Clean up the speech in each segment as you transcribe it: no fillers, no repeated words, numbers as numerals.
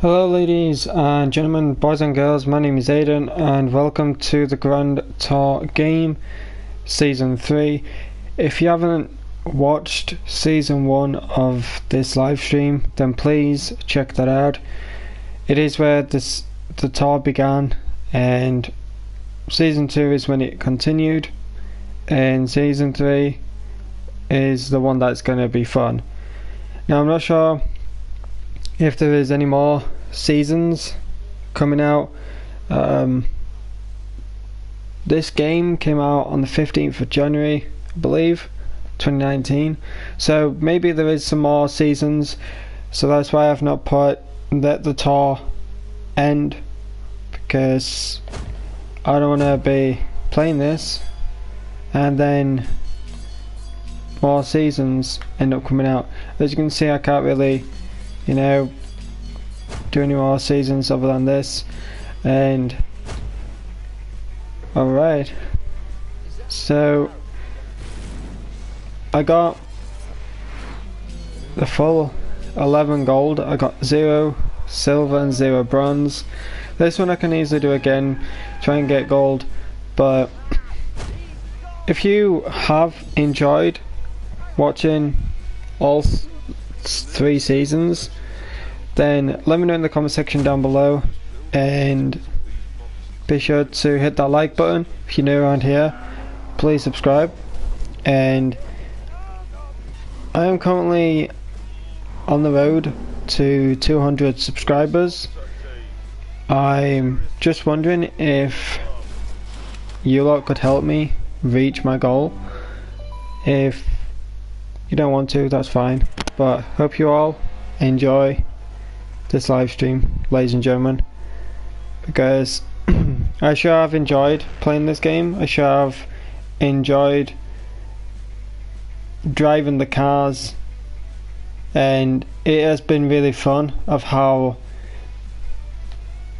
Hello ladies and gentlemen, boys and girls, my name is Aidan and welcome to the Grand Tour Game Season 3. If you haven't watched Season 1 of this live stream, then please check that out. It is where the tour began, and Season 2 is when it continued, and Season 3 is the one that's going to be fun. Now I'm not sure if there is any more seasons coming out. This game came out on the 15th of January, I believe, 2019. So maybe there is some more seasons. So that's why I've not put let the tour end, because I don't want to be playing this and then more seasons end up coming out. As you can see, I can't really do any more seasons other than this. And alright, so I got the full 11 gold. I got 0 silver and 0 bronze. This one I can easily do again, try and get gold. But if you have enjoyed watching all 3 seasons, then let me know in the comment section down below, and be sure to hit that like button. If you're new around here, please subscribe. And I am currently on the road to 200 subscribers. I'm just wondering if you lot could help me reach my goal. If you don't want to, that's fine, but hope you all enjoy this live stream, ladies and gentlemen, because I sure have enjoyed playing this game. I sure have enjoyed driving the cars, and it has been really fun of how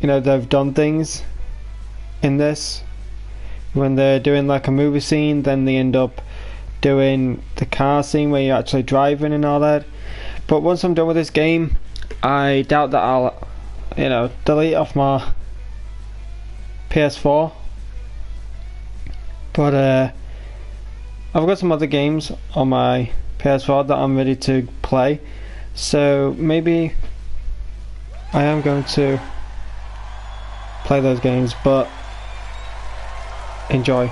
they've done things in this. When they're doing like a movie scene, then they end up doing the car scene where you're actually driving and all that. But once I'm done with this game, I doubt that I'll delete it off my PS4. But I've got some other games on my PS4 that I'm ready to play, so maybe I am going to play those games. But enjoy.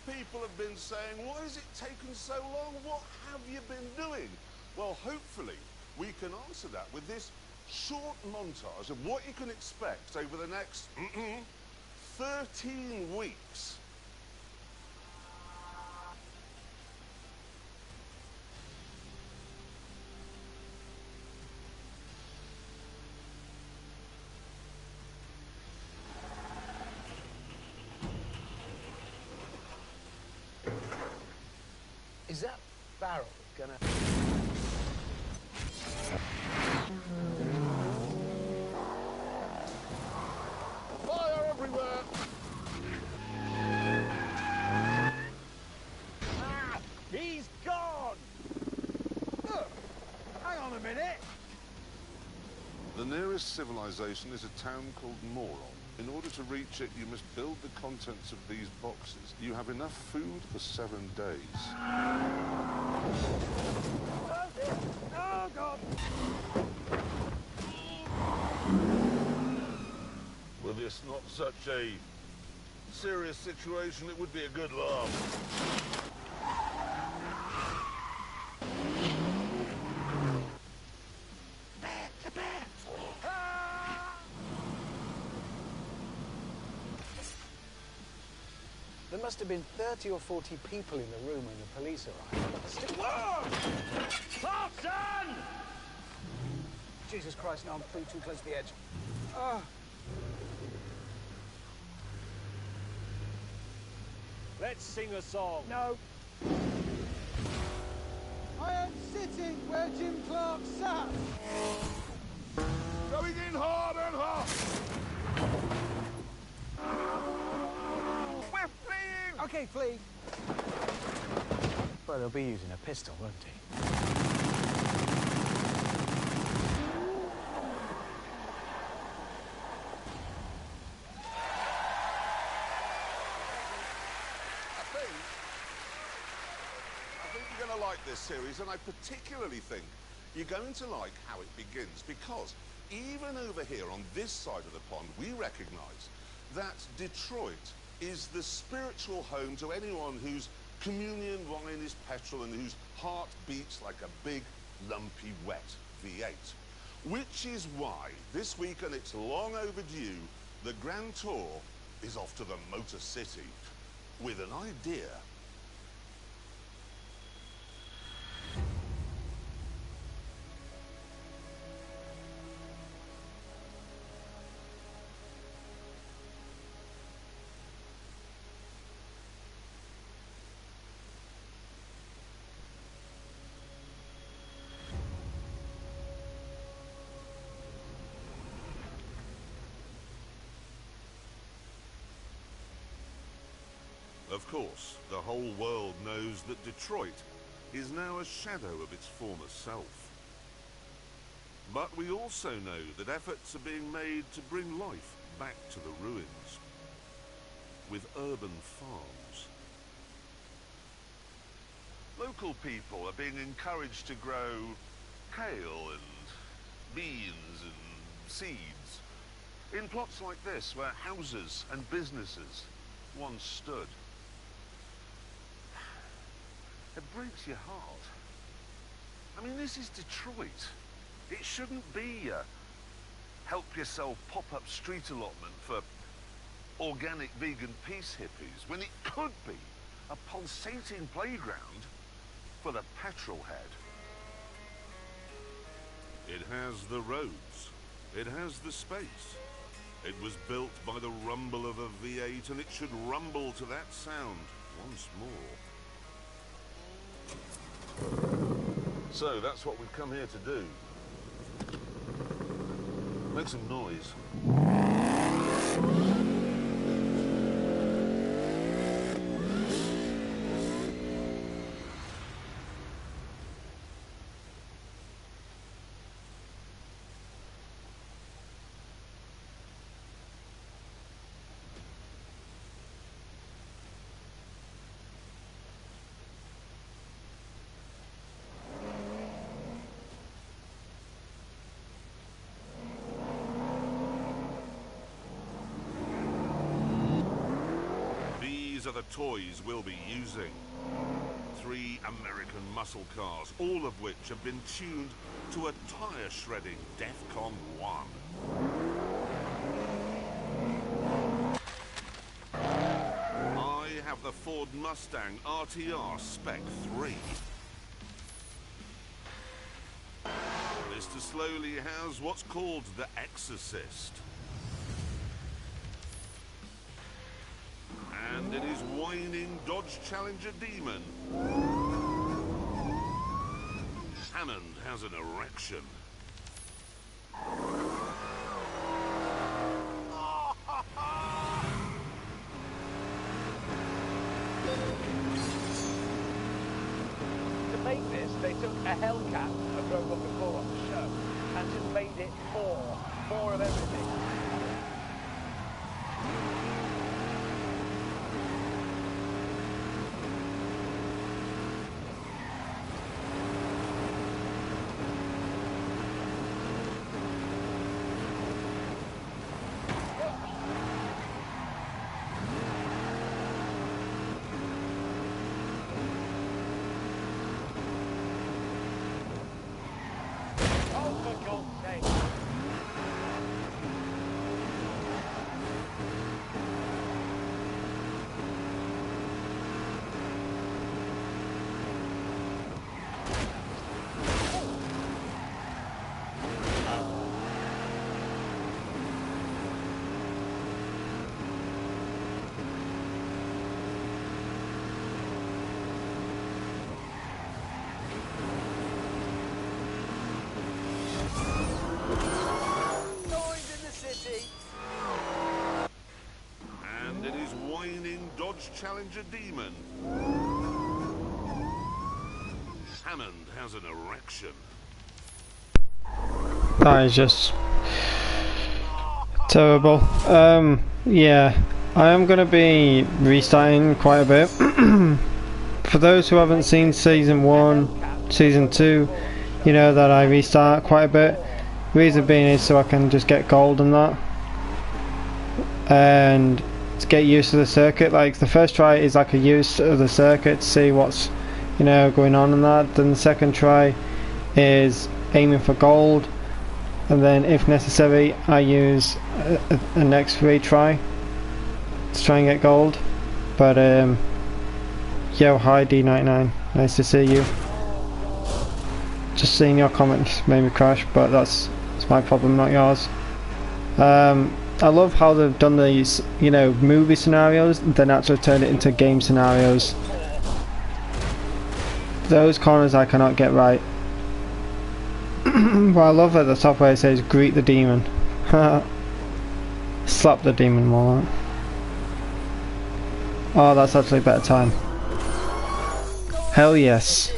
People have been saying, why has it taken so long? What have you been doing? Well, hopefully we can answer that with this short montage of what you can expect over the next 13 weeks. Is that barrel gonna... Fire everywhere! Ah! He's gone! Look! Hang on a minute! The nearest civilization is a town called Moron. In order to reach it, you must build the contents of these boxes. You have enough food for 7 days. Oh, God! Were this not such a serious situation, it would be a good laugh. There must have been 30 or 40 people in the room when the police arrived. Whoa! Clarkson! Jesus Christ, now I'm flew too close to the edge. Oh. Let's sing a song. No. I am sitting where Jim Clark sat. Going in hard and hard. We're fleeing! Okay, flee. Well, he'll be using a pistol, won't he? I think you're going to like this series, and I particularly think you're going to like how it begins, because even over here on this side of the pond, we recognise that Detroit is the spiritual home to anyone whose communion wine is petrol and whose heart beats like a big, lumpy, wet V8. Which is why this week, and it's long overdue, the Grand Tour is off to the Motor City with an idea. Of course, the whole world knows that Detroit is now a shadow of its former self. But we also know that efforts are being made to bring life back to the ruins, with urban farms. Local people are being encouraged to grow kale and beans and seeds in plots like this, where houses and businesses once stood. It breaks your heart. I mean, this is Detroit. It shouldn't be a help-yourself pop-up street allotment for organic vegan peace hippies, when it could be a pulsating playground for the petrol head. It has the roads. It has the space. It was built by the rumble of a V8, and it should rumble to that sound once more. So that's what we've come here to do. Make some noise. These are the toys we'll be using. 3 American muscle cars, all of which have been tuned to a tire-shredding DEFCON 1. I have the Ford Mustang RTR Spec 3. Mr. Slowly has what's called the Exorcist. And in his whining Dodge Challenger Demon, Hammond has an erection. To make this, they took a Hellcat that drove up before on the show and just made it four of everything. For God's sake. Let's challenge a demon. Hammond has an erection. That is just terrible. Yeah, I am going to be restarting quite a bit. For those who haven't seen Season 1, Season 2, you know that I restart quite a bit. Reason being is so I can just get gold and that. And to get used to the circuit. Like, the first try is like a use of the circuit to see what's, you know, going on and that. Then the second try is aiming for gold. And then if necessary I use a next retry to try and get gold. But yo, hi D99, nice to see you. Just seeing your comments made me crash, but that's my problem, not yours. I love how they've done these, you know, movie scenarios, then actually turned it into game scenarios. Those corners I cannot get right. But I love at the top where it says greet the demon. Slap the demon more like. Oh, that's actually a better time. Hell yes.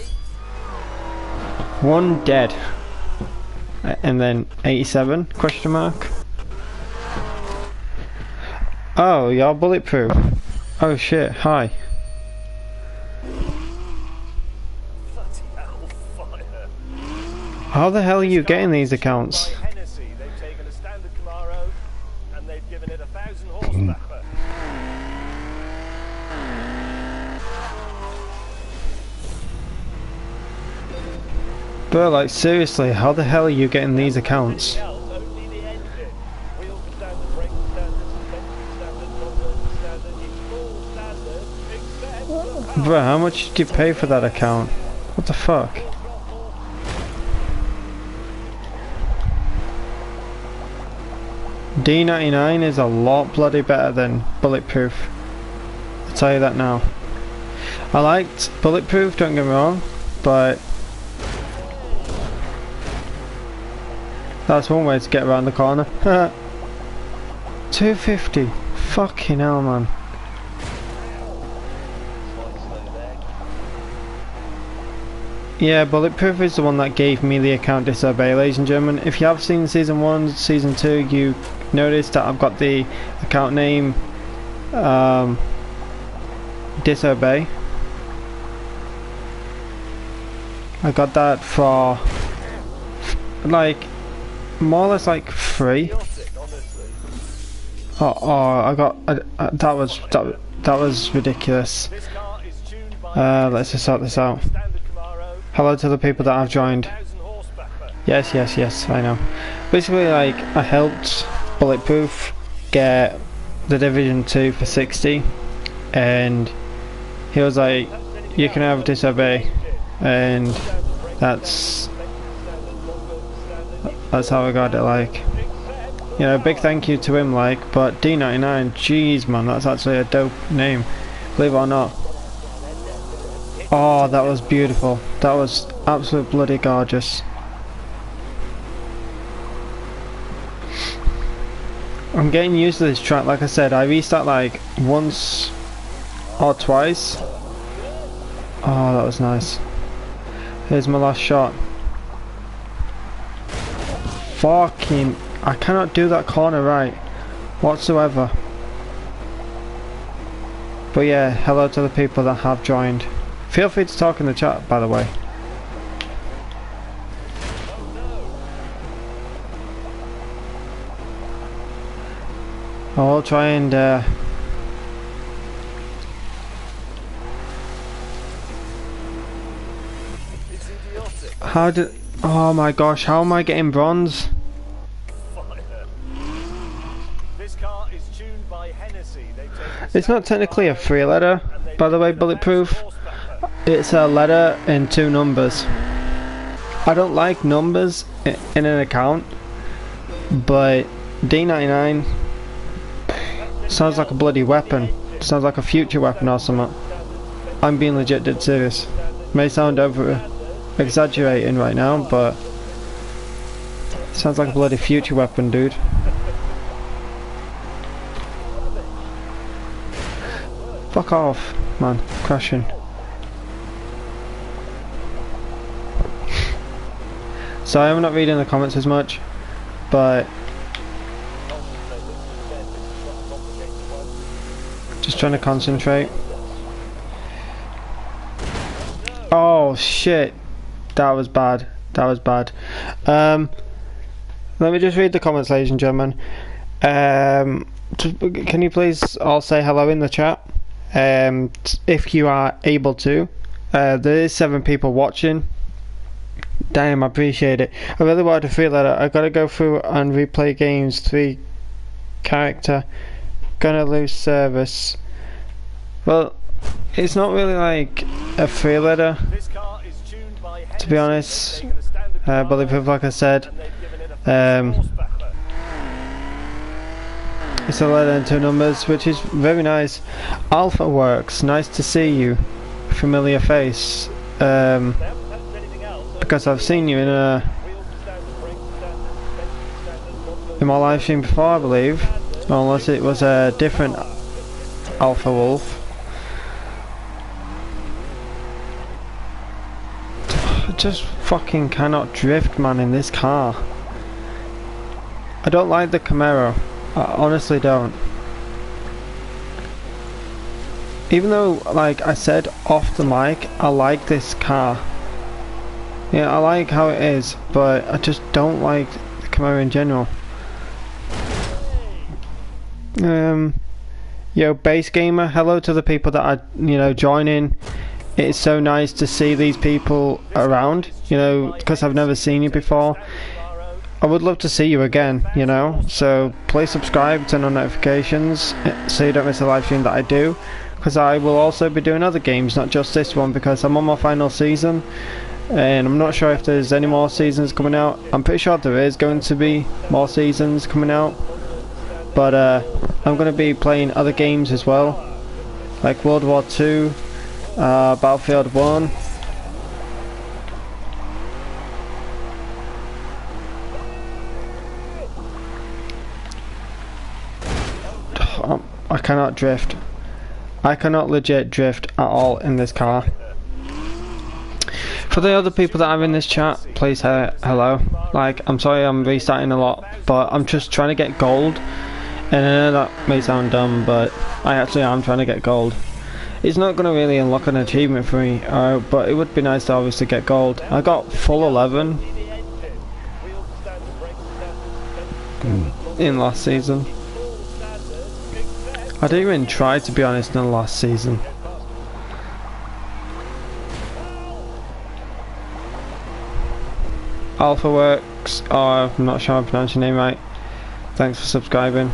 One dead. And then 87 question mark. Oh, you're bulletproof. Oh shit, hi. How the hell are you getting these accounts? They've taken a standard Camaro and they've given it 1,000 horsepower. Bro, like seriously, how the hell are you getting these accounts? Only the engine. Wheels standard, brake standard, suspension standard, logbook standard, it's full standard, except... Bro, how much did you pay for that account? What the fuck? D99 is a lot bloody better than Bulletproof. I'll tell you that now. I liked Bulletproof, don't get me wrong, but that's one way to get around the corner. 250. Fucking hell, man. Yeah, Bulletproof is the one that gave me the account Disobey, ladies and gentlemen. If you have seen Season 1, Season 2, you noticed that I've got the account name Disobey. I got that for like more or less like free. I got that was ridiculous. Let's just sort this out. Hello to the people that have joined. Yes, I know. Basically, like, I helped Bulletproof get the Division 2 for 60, and he was like, you can have Disobey, and that's how I got it, like. You know, big thank you to him, like, but D99, jeez man, that's actually a dope name, believe it or not. Oh, that was beautiful. That was absolute bloody gorgeous. I'm getting used to this track. Like I said, I restart like once or twice. Oh, that was nice. Here's my last shot. Fucking, I cannot do that corner right whatsoever. But yeah, hello to the people that have joined. Feel free to talk in the chat, by the way. I'll try and how did, oh my gosh, how am I getting bronze? This car is tuned by Hennessy. It's not technically a free letter, by the way, Bulletproof. It's a letter and 2 numbers. I don't like numbers in an account, but D99 sounds like a bloody weapon. Sounds like a future weapon or something. I'm being legit dead serious. May sound over exaggerating right now, but it sounds like a bloody future weapon, dude. Fuck off, man. Crashing. Sorry, I'm not reading the comments as much, but just trying to concentrate. Oh shit, that was bad. That was bad. Let me just read the comments, ladies and gentlemen. Can you please all say hello in the chat, if you are able to? There is 7 people watching. Damn, I appreciate it. I really wanted to feel that I gotta go through and replay games. 3 character. Gonna lose service. Well, it's not really like a 3-letter, to be honest. But like I said, it's a letter and 2 numbers, which is very nice. Alpha Works, nice to see you. Familiar face. Because I've seen you in my live stream before, I believe, unless it was a different Alpha Wolf. I just fucking cannot drift, man, in this car. I don't like the Camaro. I honestly don't. Even though, like I said off the mic, I like this car. Yeah, I like how it is, but I just don't like the Camaro in general. Yo, Base Gamer, hello to the people that are, joining. It's so nice to see these people around, because I've never seen you before. I would love to see you again, so please subscribe, turn on notifications, so you don't miss a live stream that I do, because I will also be doing other games, not just this one, because I'm on my final season. And I'm not sure if there's any more seasons coming out. I'm pretty sure there is going to be more seasons coming out, but I'm going to be playing other games as well, like World War 2, Battlefield 1. I cannot drift. I cannot legit drift at all in this car. For the other people that are in this chat, please say hello. Like, I'm sorry I'm restarting a lot, but I'm just trying to get gold. And I know that may sound dumb, but I actually am trying to get gold. It's not going to really unlock an achievement for me, but it would be nice to obviously get gold. I got full 11 in last season. I didn't even try, to be honest, in the last season. Alpha Works, I'm not sure I pronounced your name right. Thanks for subscribing.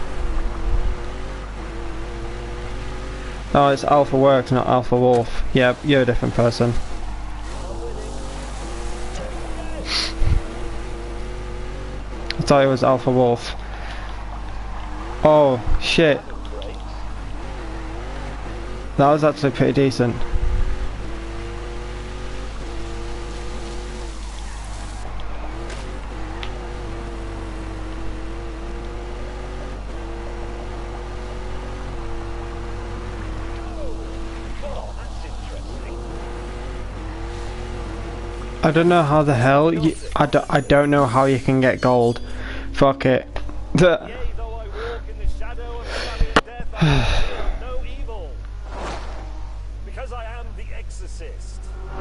Oh, it's Alpha Works, not Alpha Wolf. Yep, you're a different person. I thought it was Alpha Wolf. Oh, shit. That was actually pretty decent. I don't know how the hell I don't know how you can get gold. Fuck it.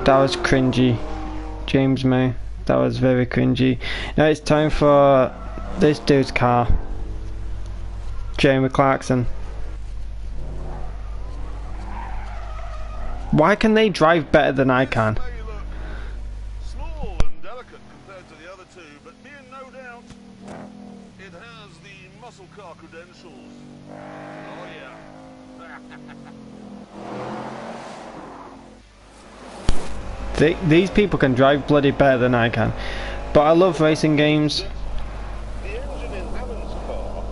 That was cringy, James May. That was very cringy. Now it's time for this dude's car, Jeremy Clarkson. Why can they drive better than I can? These people can drive bloody better than I can, but I love racing games. The engine in Alan's car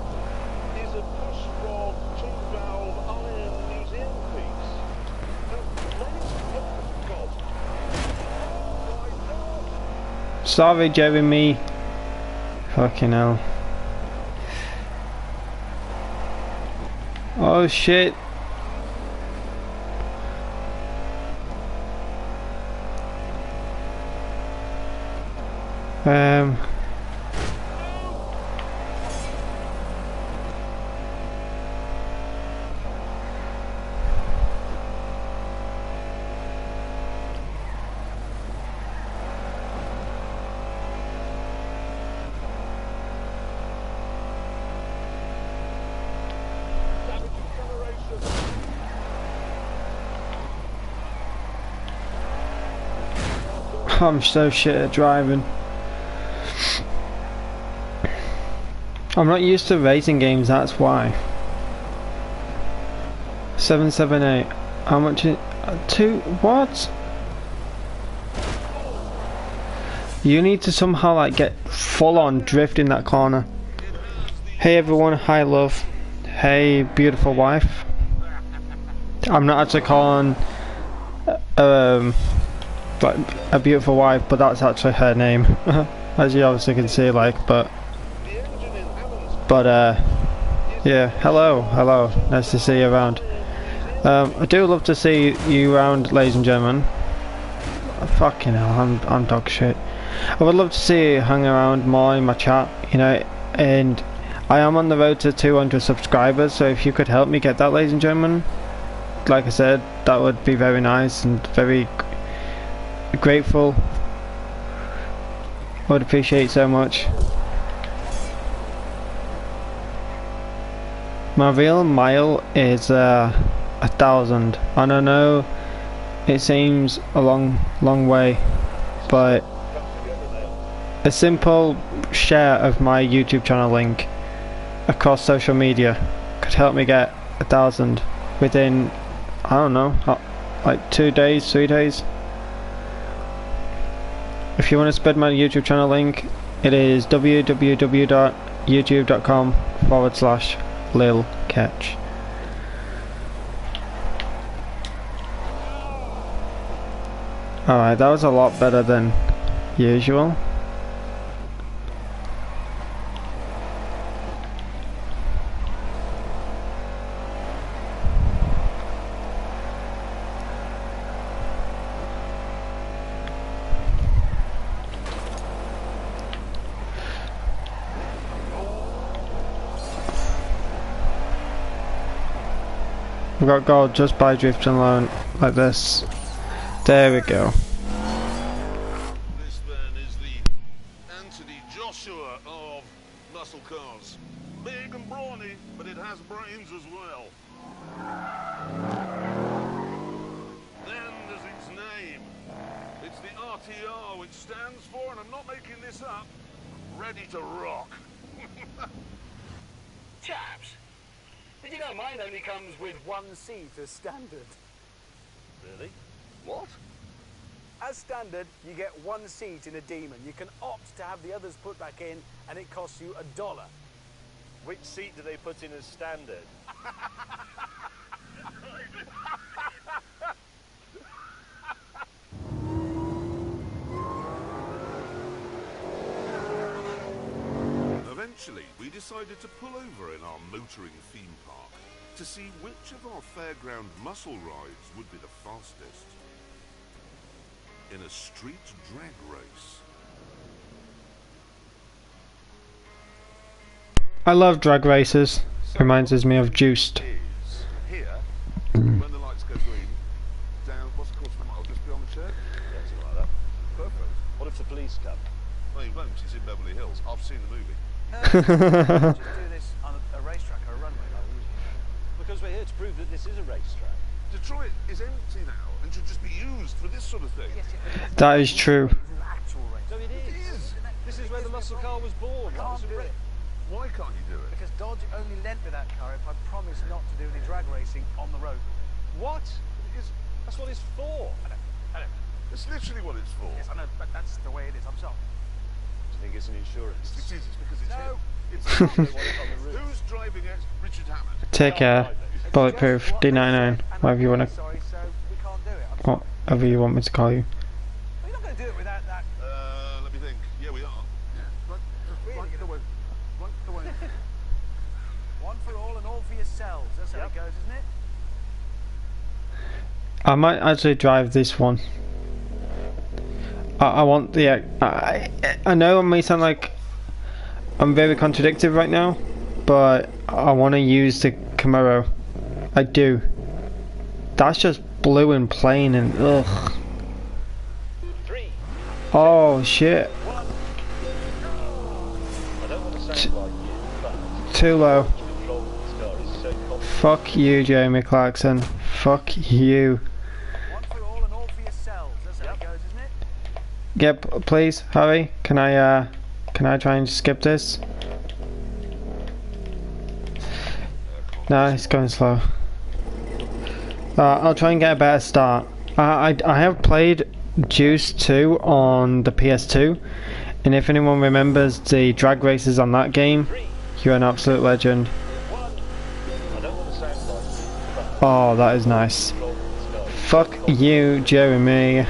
is a push-rod 2-valve iron museum piece. Sorry, Jeremy. Fucking hell. Oh shit. Um. Savage acceleration. I'm so shit at driving. I'm not used to racing games, that's why. 778. How much is... two... what? You need to somehow like get full on drift in that corner. Hey everyone, hi love. Hey beautiful wife. I'm not actually calling like a beautiful wife, but that's actually her name. As you obviously can see, like, but yeah, hello, nice to see you around. I do love to see you around, ladies and gentlemen. Fucking hell, I'm dog shit. I would love to see you hang around more in my chat, you know, and I am on the road to 200 subscribers, so if you could help me get that, ladies and gentlemen, like I said, that would be very nice and very grateful. I would appreciate so much. My real mile is 1,000, and I know it seems a long way, but a simple share of my YouTube channel link across social media could help me get 1,000 within, I don't know, like 2 days, 3 days. If you want to spread my YouTube channel link, it is www.youtube.com/lilketch. Alright, that was a lot better than usual. We got gold just by drifting alone like this. There we go. This then is the Anthony Joshua of muscle cars. Big and brawny, but it has brains as well. Then there's its name. It's the RTR, which stands for, and I'm not making this up, Ready to Rock. Chaps, did you know mine only comes with one seat as standard? Really? What? As standard, you get one seat in a Demon. You can opt to have the others put back in, and it costs you $1. Which seat do they put in as standard? Eventually, we decided to pull over in our motoring theme park to see which of our fairground muscle rides would be the fastest in a street drag race. I love drag races. Reminds me of Juiced. Is here, when the lights go green, down, what's it called? I'll just be on the chair. Yeah, something like that. Perfect. What if the police come? No, he won't. He's in Beverly Hills. I've seen the movie. Just do this on a racetrack or a runway like we usually Because we're here to prove that this is a racetrack. Detroit is empty now and should just be used for this sort of thing. That is true. do. This is an actual race. So it is. This is where the muscle car was born. That was Can't a do it. Why can't you do it? Because Dodge only lent me that car if I promised not to do any drag racing on the road. What? That's what it's for. I know. It's literally what it's for. Yes, I know, but that's the way it is. I'm sorry. Do you think it's an insurance? It is. It's because it's No. him. It's They want it on the roof. Who's driving it? Richard Hammond. Take care. Bulletproof D99. Whatever you wanna, Sorry, so we can't do it. I'm sorry. whatever you want me to call you. We're not going to do it without that. Let me think. Yeah, we are. Right the way. Right the way. One for all and all for yourselves. That's how Yep. it goes, isn't it? I might actually drive this one. I want the. I know I may sound like I'm very contradictory right now, but I want to use the Camaro. I do. That's just blue and plain and ugh. 3, Oh shit. 1. I don't want to sound like you, but Too low. control of this car is so complicated. Fuck you, Jeremy Clarkson. Fuck you. One for all and all for yourselves. That's how it goes, isn't it? Yep, please, hurry. Can I try and skip this? No, it's going slow. I'll try and get a better start. I have played Juice 2 on the PS2, and if anyone remembers the drag races on that game, you're an absolute legend. 1. I don't want to sound like you, but Oh, that is nice. control of this car is Fuck you, Jeremy.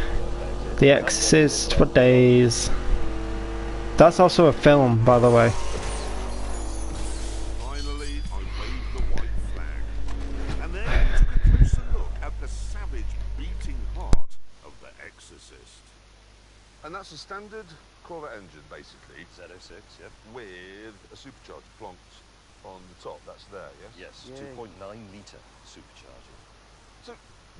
The Exorcist for days. That's also a film, by the way. Finally, I waved the white flag. And then we took a closer look at the savage beating heart of the Exorcist. And that's a standard Corvette engine, basically, Z06, yep. with a supercharged plonked on the top. That's there, yes? Yes, 2.9 litre supercharger. So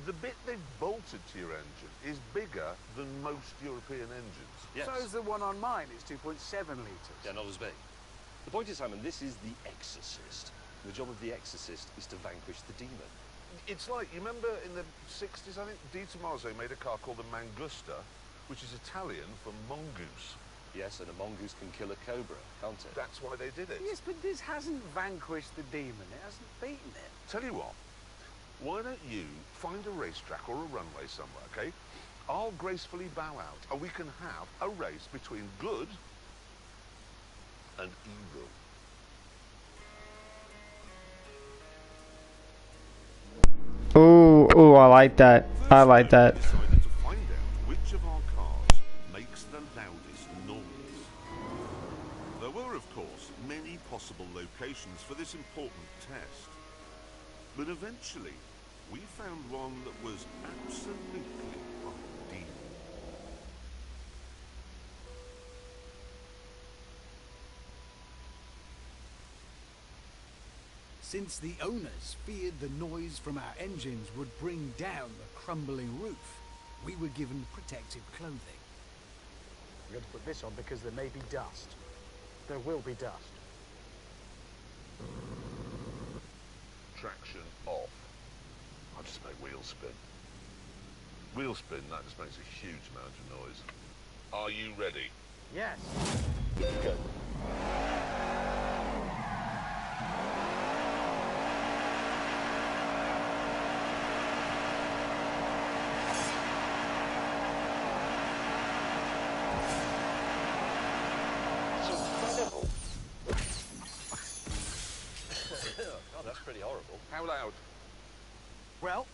the bit they've bolted to your engine is bigger than most European engines. Yes. So's the one on mine. It's 2.7 litres. Yeah, not as big. The point is, Simon, this is the Exorcist. The job of the Exorcist is to vanquish the demon. It's like, you remember in the 60s, I think Di Tommaso made a car called the Mangusta, which is Italian for mongoose. Yes, and a mongoose can kill a cobra, can't it? That's why they did it. Yes, but this hasn't vanquished the demon. It hasn't beaten it. Tell you what, why don't you find a racetrack or a runway somewhere, okay? I'll gracefully bow out, and we can have a race between good and evil. Ooh, I like that. I like that. Decided to find out which of our cars makes the loudest noise. There were, of course, many possible locations for this important test. But eventually, we found one that was absolutely ideal. Since the owners feared the noise from our engines would bring down the crumbling roof, we were given protective clothing. We're going to put this on because there may be dust. There will be dust. Traction off. I'll just make wheel spin. Wheel spin, that just makes a huge amount of noise. Are you ready? Yes. Go. It's incredible. God, that's pretty horrible. How loud? Well,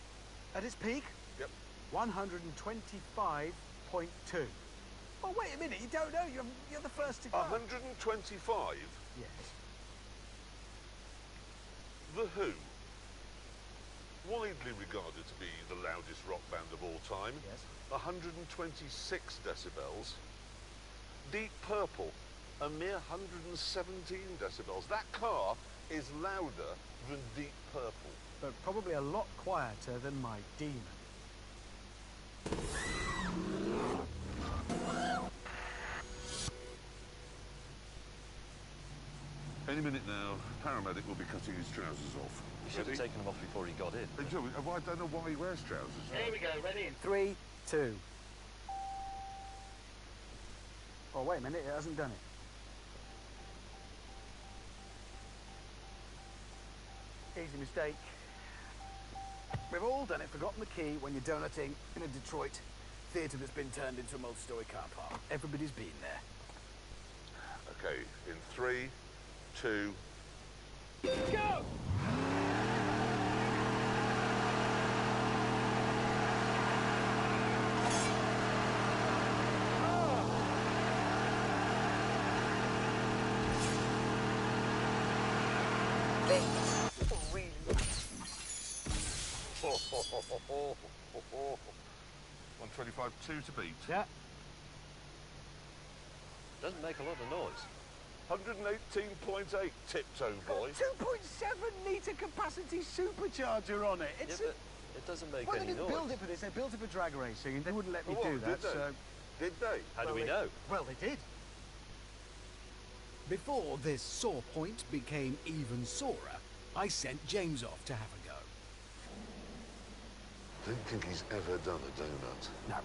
at its peak, Yep. 125.2. Oh, wait a minute. You don't know. You're the first to go. 125? Yes. The Who, widely regarded to be the loudest rock band of all time, Yes. 126 decibels. Deep Purple, a mere 117 decibels. That car is louder than Deep Purple. But probably a lot quieter than my demon. Any minute now, paramedic will be cutting his trousers off. You should have taken them off before he got in. I don't know why he wears trousers. Here we go. Ready in 3, 2. Oh, wait a minute. It hasn't done it. Easy mistake. We've all done it. Forgotten the key when you're donuting in a Detroit theatre that's been turned into a multi-story car park. Everybody's been there. Okay, in 3, 2... Go! Really? 125.2 to beat. Yeah. Doesn't make a lot of noise. 118.8 Tiptoe boy. 2.7 litre capacity supercharger on it. It's Yeah, but it doesn't make well, they any didn't noise. build it for this. They built it for drag racing, and they wouldn't let me Oh, do that. did they? So, Did they? How do well, we they- know? Well, they did. Before this sore point became even sorer, I sent James off to have a go. Don't think he's ever done a donut No.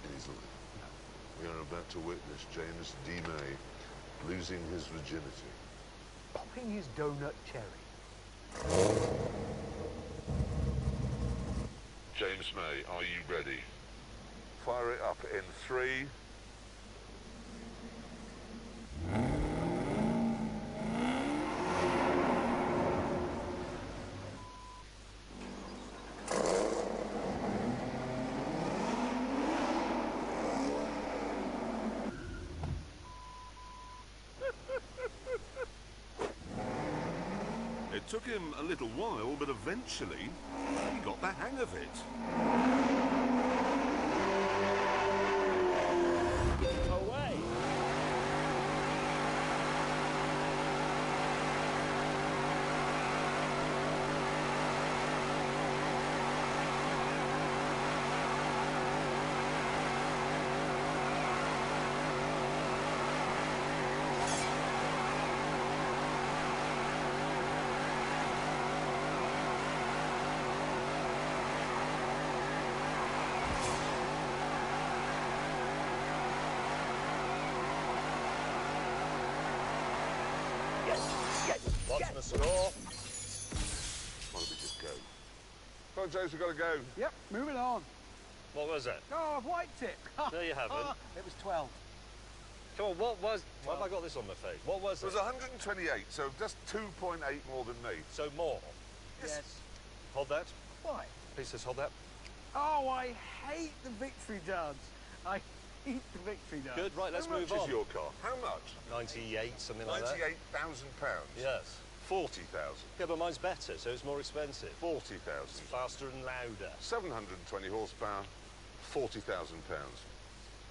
in his life. We are about to witness James D. May losing his virginity. Popping his donut cherry. James May, are you ready? Fire it up in 3. It took him a little while, but eventually he got the hang of it. Away. What's the score? Why don't we just go? Come on, James, we've got to go. Yep, moving on. What was it? Oh, I've wiped it. No, you haven't. It was 12. Come on, what was... Why have I got this on my face? What was It was it? 128, so just 2.8 more than me. So more. Yes. Hold that. Why? Please just hold that. Oh, I hate the victory dance. I hate the victory dance. Good, right, let's How much move is on. your car? How much? 98, something like that. £98,000. Yes. 40,000. Yeah, but mine's better, so it's more expensive. 40,000. Faster and louder. 720 horsepower, £40,000.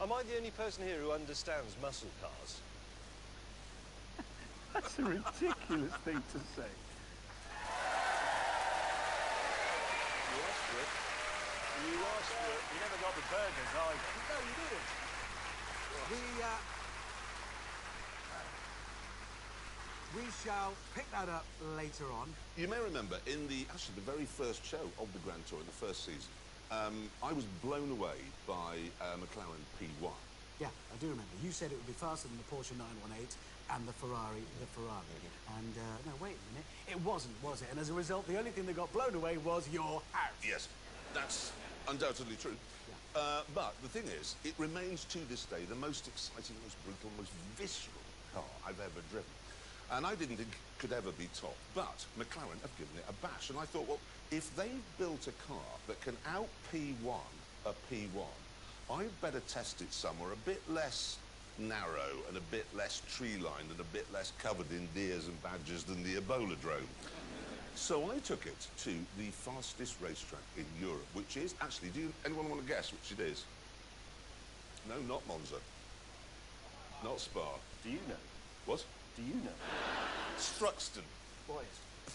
Am I the only person here who understands muscle cars? That's a ridiculous thing to say. You asked for it. You asked for it. You never got the burgers either. No, you didn't. We shall pick that up later on. You may remember in the very first show of the Grand Tour in the first season, I was blown away by McLaren P1. Yeah, I do remember. You said it would be faster than the Porsche 918 and the Ferrari. And, no, wait a minute. It wasn't, was it? And as a result, the only thing that got blown away was your house. Yes, that's undoubtedly true. But the thing is, it remains to this day the most exciting, most brutal, most visceral car I've ever driven. And I didn't think it could ever be top. But McLaren have given it a bash. And I thought, well, if they've built a car that can out P1 a P1, I'd better test it somewhere a bit less narrow and a bit less tree-lined and a bit less covered in deers and badgers than the Ebola-drome. So I took it to the fastest racetrack in Europe, which is, actually, anyone want to guess which it is? No, not Monza. Not Spa. Do you know? What? Do you know? Thruxton. Boy,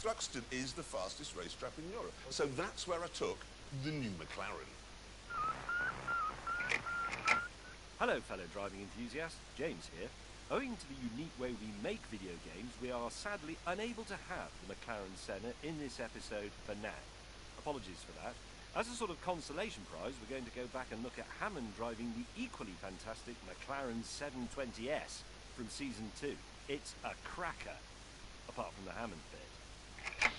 Thruxton is the fastest racetrack in Europe. So that's where I took the new McLaren. Hello, fellow driving enthusiasts. James here. Owing to the unique way we make video games, we are sadly unable to have the McLaren Senna in this episode for now. Apologies for that. As a sort of consolation prize, we're going to go back and look at Hammond driving the equally fantastic McLaren 720S from Season 2. It's a cracker, apart from the Hammond bit.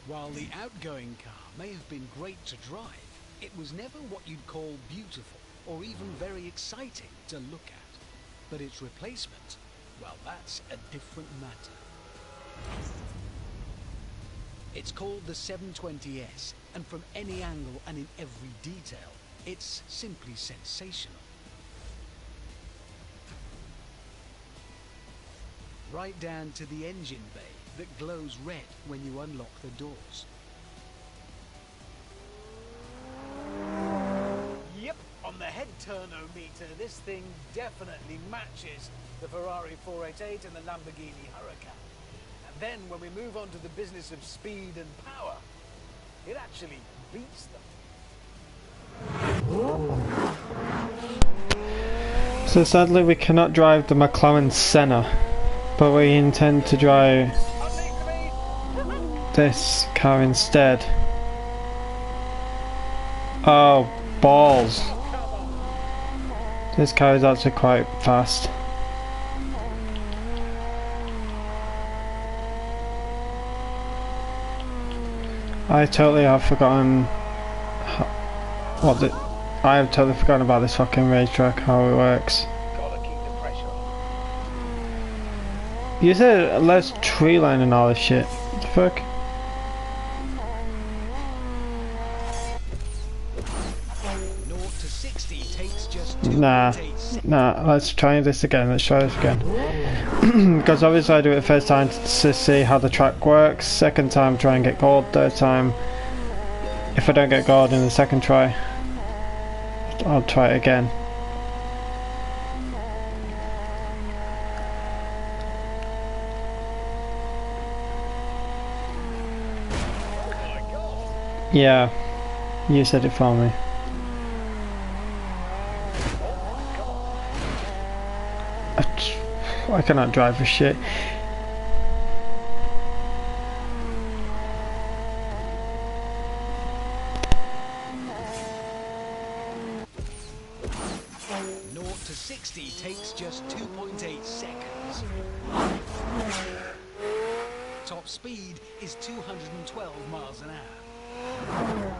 While the outgoing car may have been great to drive, it was never what you'd call beautiful or even very exciting to look at. But its replacement, well, that's a different matter. It's called the 720S, and from any angle and in every detail, it's simply sensational. Right down to the engine bay that glows red when you unlock the doors. turnometer, this thing definitely matches the Ferrari 488 and the Lamborghini Huracan. And then when we move on to the business of speed and power, it actually beats them. So sadly we cannot drive the McLaren Senna, but we intend to drive this car instead. Oh, balls. This car is actually quite fast. I totally have forgotten I have totally forgotten about this fucking racetrack, how it works. Gotta keep the pressure on. You said less tree line and all this shit. What the fuck? 0 to 60 takes just Nah, 2.8 seconds. nah, let's try this again, let's try this again. Because obviously I do it first time to see how the track works, second time try and get gold, third time if I don't get gold in the second try, I'll try it again. Yeah, you said it for me. I cannot drive for shit. Naught to 60 takes just 2.8 seconds. Top speed is 212 miles an hour.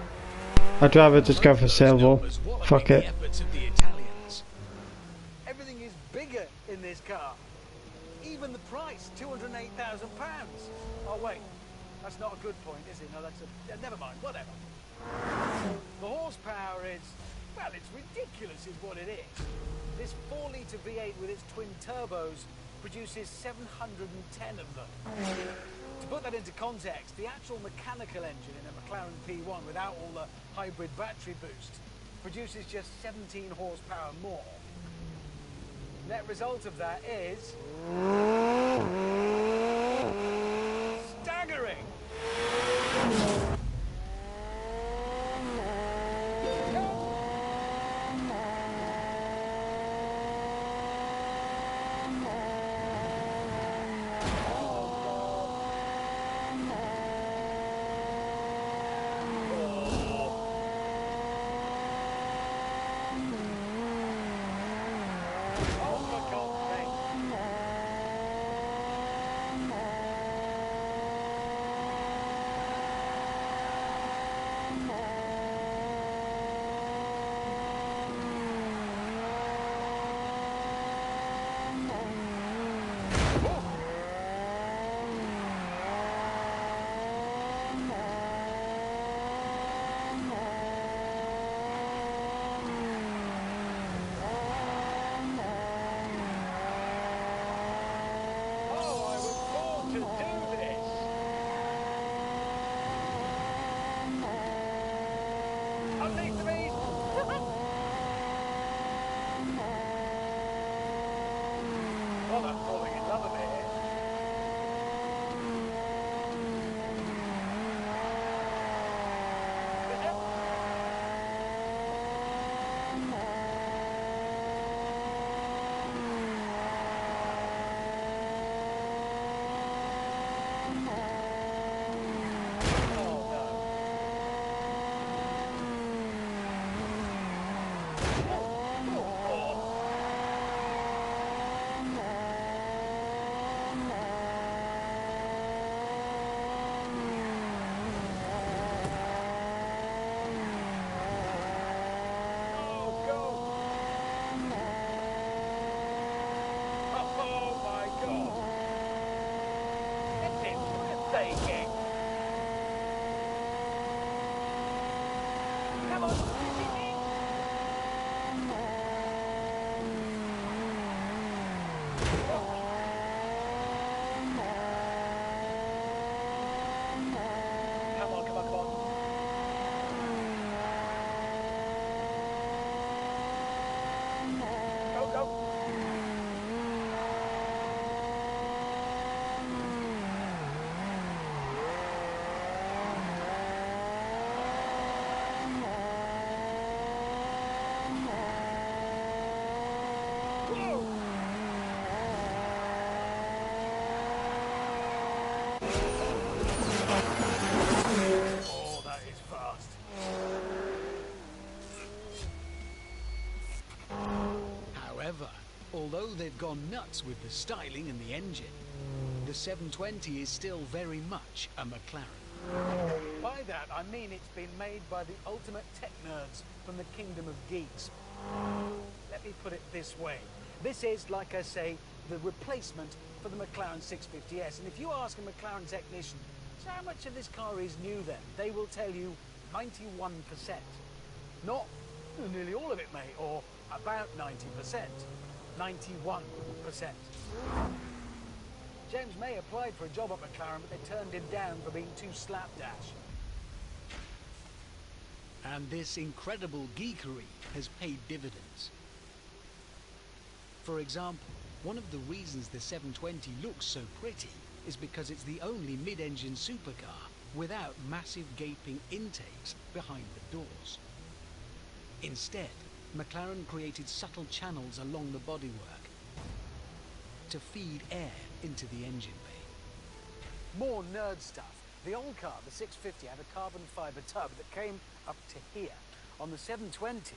I'd rather just go for silver. Fuck The it. efforts of the Italians. Everything is bigger in this car. Even the price, £208,000. Oh wait, that's not a good point, is it? No, that's a... never mind, whatever. The horsepower is... well, it's ridiculous is what it is. This 4-litre V8 with its twin turbos produces 710 of them. To put that into context, the actual mechanical engine in a McLaren P1 without all the hybrid battery boost produces just 17 horsepower more. Net result of that is... staggering! Oh, for God's sake. Oh, I was born to do this. I'll take the lead. Well, I'm falling in love a bit. Oh, no. although they've gone nuts with the styling and the engine, the 720 is still very much a McLaren. By that, I mean it's been made by the ultimate tech nerds from the kingdom of geeks. Let me put it this way. This is, like I say, the replacement for the McLaren 650S. And if you ask a McLaren technician, so how much of this car is new then? They will tell you 91%. Not nearly all of it, mate, or about 90%. 91%. James May applied for a job at McLaren, but they turned him down for being too slapdash. And this incredible geekery has paid dividends. For example, one of the reasons the 720 looks so pretty is because it's the only mid-engine supercar without massive gaping intakes behind the doors. Instead, McLaren created subtle channels along the bodywork to feed air into the engine bay. More nerd stuff. The old car, the 650, had a carbon fibre tub that came up to here. On the 720,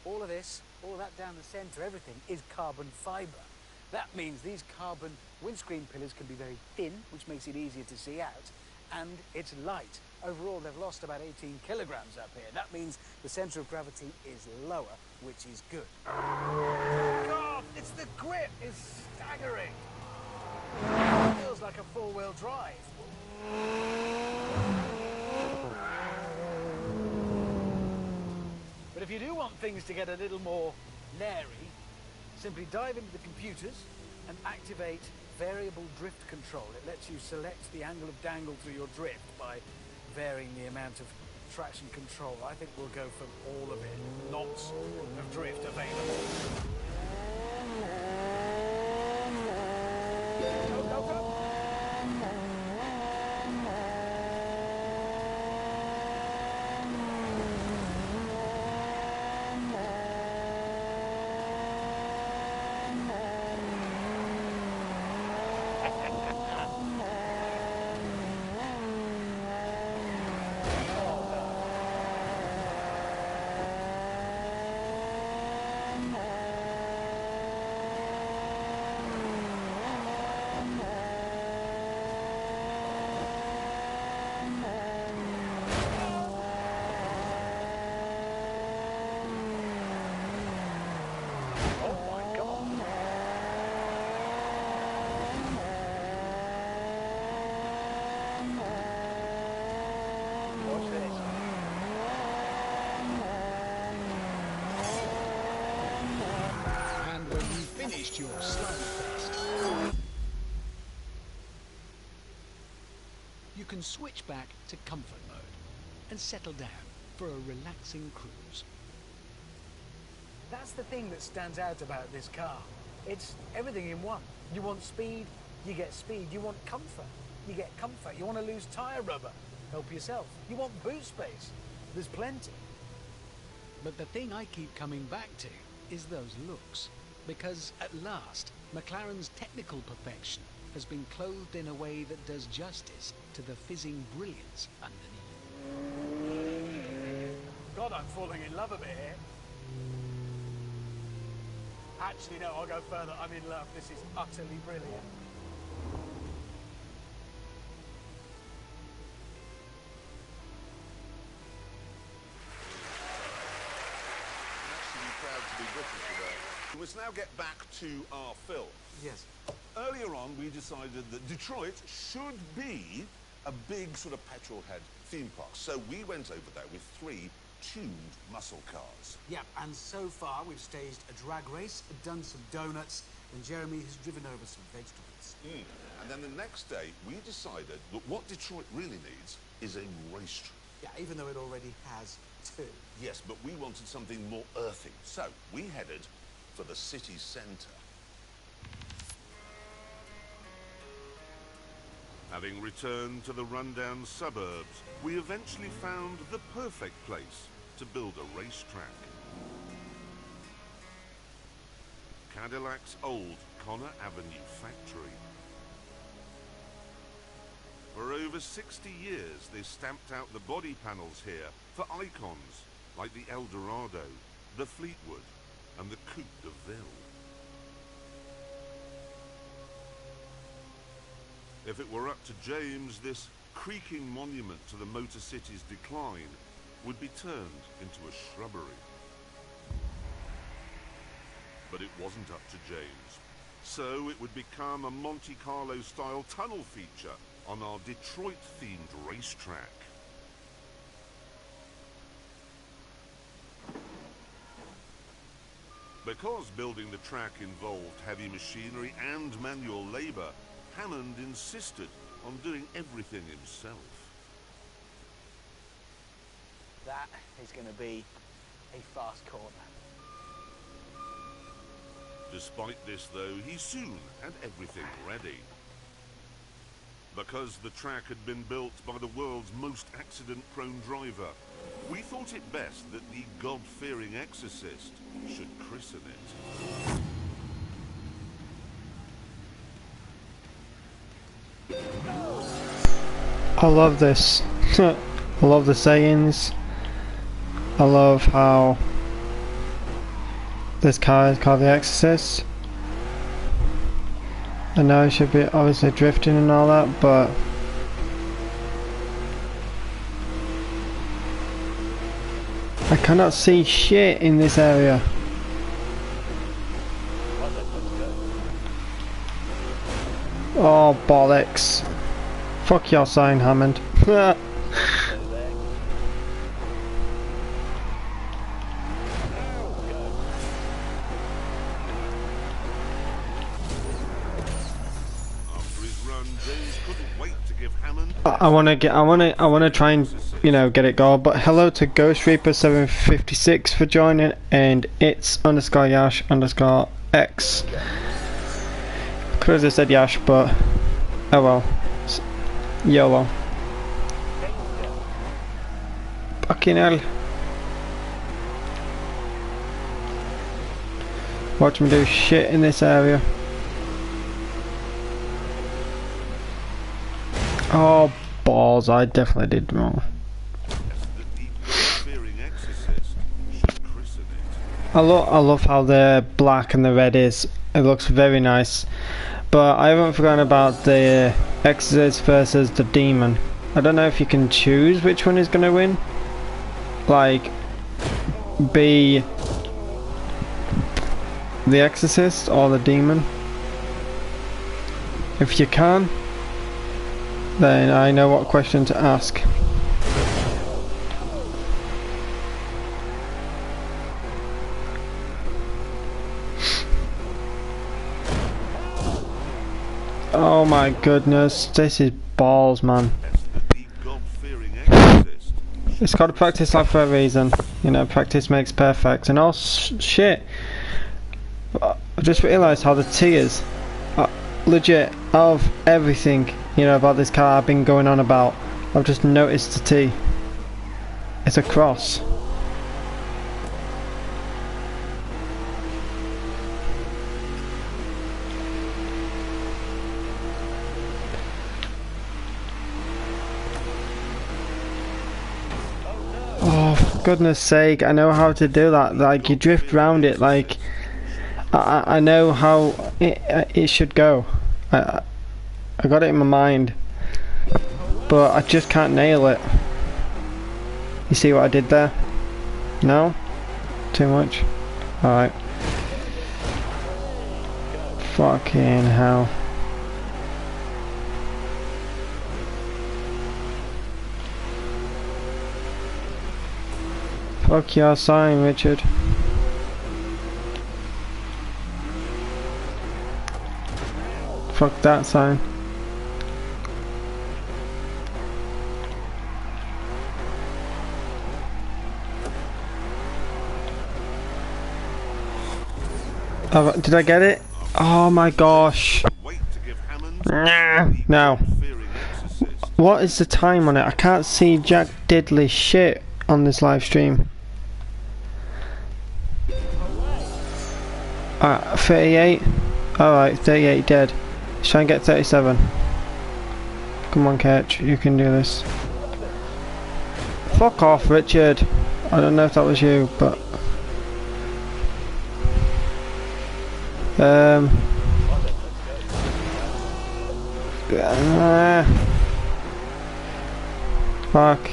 all of this, all of that down the centre, everything is carbon fibre. That means these carbon windscreen pillars can be very thin, which makes it easier to see out, and it's light. Overall, they've lost about 18 kilograms up here. That means the centre of gravity is lower, which is good. God, it's the grip is staggering. It feels like a four-wheel drive. But if you do want things to get a little more nary, simply dive into the computers and activate variable drift control. It lets you select the angle of dangle through your drift by varying the amount of traction control. I think we'll go for all of it. Lots of drift available. Go, go, go! Your slugfest. You can switch back to comfort mode and settle down for a relaxing cruise. That's the thing that stands out about this car. It's everything in one. You want speed, you get speed. You want comfort, you get comfort. You want to lose tyre rubber, help yourself. You want boot space, there's plenty. But the thing I keep coming back to is those looks. Because at last, McLaren's technical perfection has been clothed in a way that does justice to the fizzing brilliance underneath. God, I'm falling in love a bit here. Actually, no, I'll go further. I'm in love. This is utterly brilliant. We must now get back to our film. Yes. Earlier on, we decided that Detroit should be a big sort of petrol-head theme park. So we went over there with 3 tuned muscle cars. Yep, and so far we've staged a drag race, done some donuts, and Jeremy has driven over some vegetables. And then the next day, we decided that what Detroit really needs is a racetrack. Yeah, even though it already has 2. Yes, but we wanted something more earthy. So we headed for the city centre. Having returned to the rundown suburbs, we eventually found the perfect place to build a racetrack. Cadillac's old Connor Avenue factory. For over 60 years, they stamped out the body panels here for icons like the Eldorado, the Fleetwood, and the Coupe de Ville. If it were up to James, this creaking monument to the Motor City's decline would be turned into a shrubbery. But it wasn't up to James. So it would become a Monte Carlo-style tunnel feature on our Detroit-themed racetrack. Because building the track involved heavy machinery and manual labor, Hammond insisted on doing everything himself. That is going to be a fast corner. Despite this, though, he soon had everything ready. Because the track had been built by the world's most accident-prone driver, we thought it best that the God-fearing exorcist should christen it. I love this. I love the sayings. I love how this car is called the Exorcist. I know it should be obviously drifting and all that, but I cannot see shit in this area. Oh bollocks. Fuck your sign, Hammond. I wanna try and, you know, get it going. But hello to Ghost Reaper 756 for joining, and it's underscore Yash underscore X. Could have just said Yash, but oh well. YOLO. Fucking hell. Watch me do shit in this area. Oh balls, I definitely did wrong. I love how the black and the red is. It looks very nice. But I haven't forgotten about the Exorcist versus the Demon. I don't know if you can choose which one is going to win. Like, be the Exorcist or the Demon. If you can, then I know what question to ask. Oh my goodness, this is balls, man. It's got to practice life for a reason. You know, practice makes perfect. And all shit. I just realised how the T is. Legit, of everything, you know, about this car I've been going on about, I've just noticed the T. It's a cross. Oh, for goodness sake, I know how to do that. Like, you drift round it, like, I know how it should go. I got it in my mind, but I just can't nail it. You see what I did there? No? Too much? Alright. Fucking hell. Fuck your sign, Richard. Fuck that sign. Oh, did I get it? Oh my gosh. Nah, no. What is the time on it? I can't see jack diddly shit on this live stream. 38. Alright, 38 dead. Let's try and get 37. Come on, Ketch, you can do this. Fuck off, Richard. I don't know if that was you, but Fuck.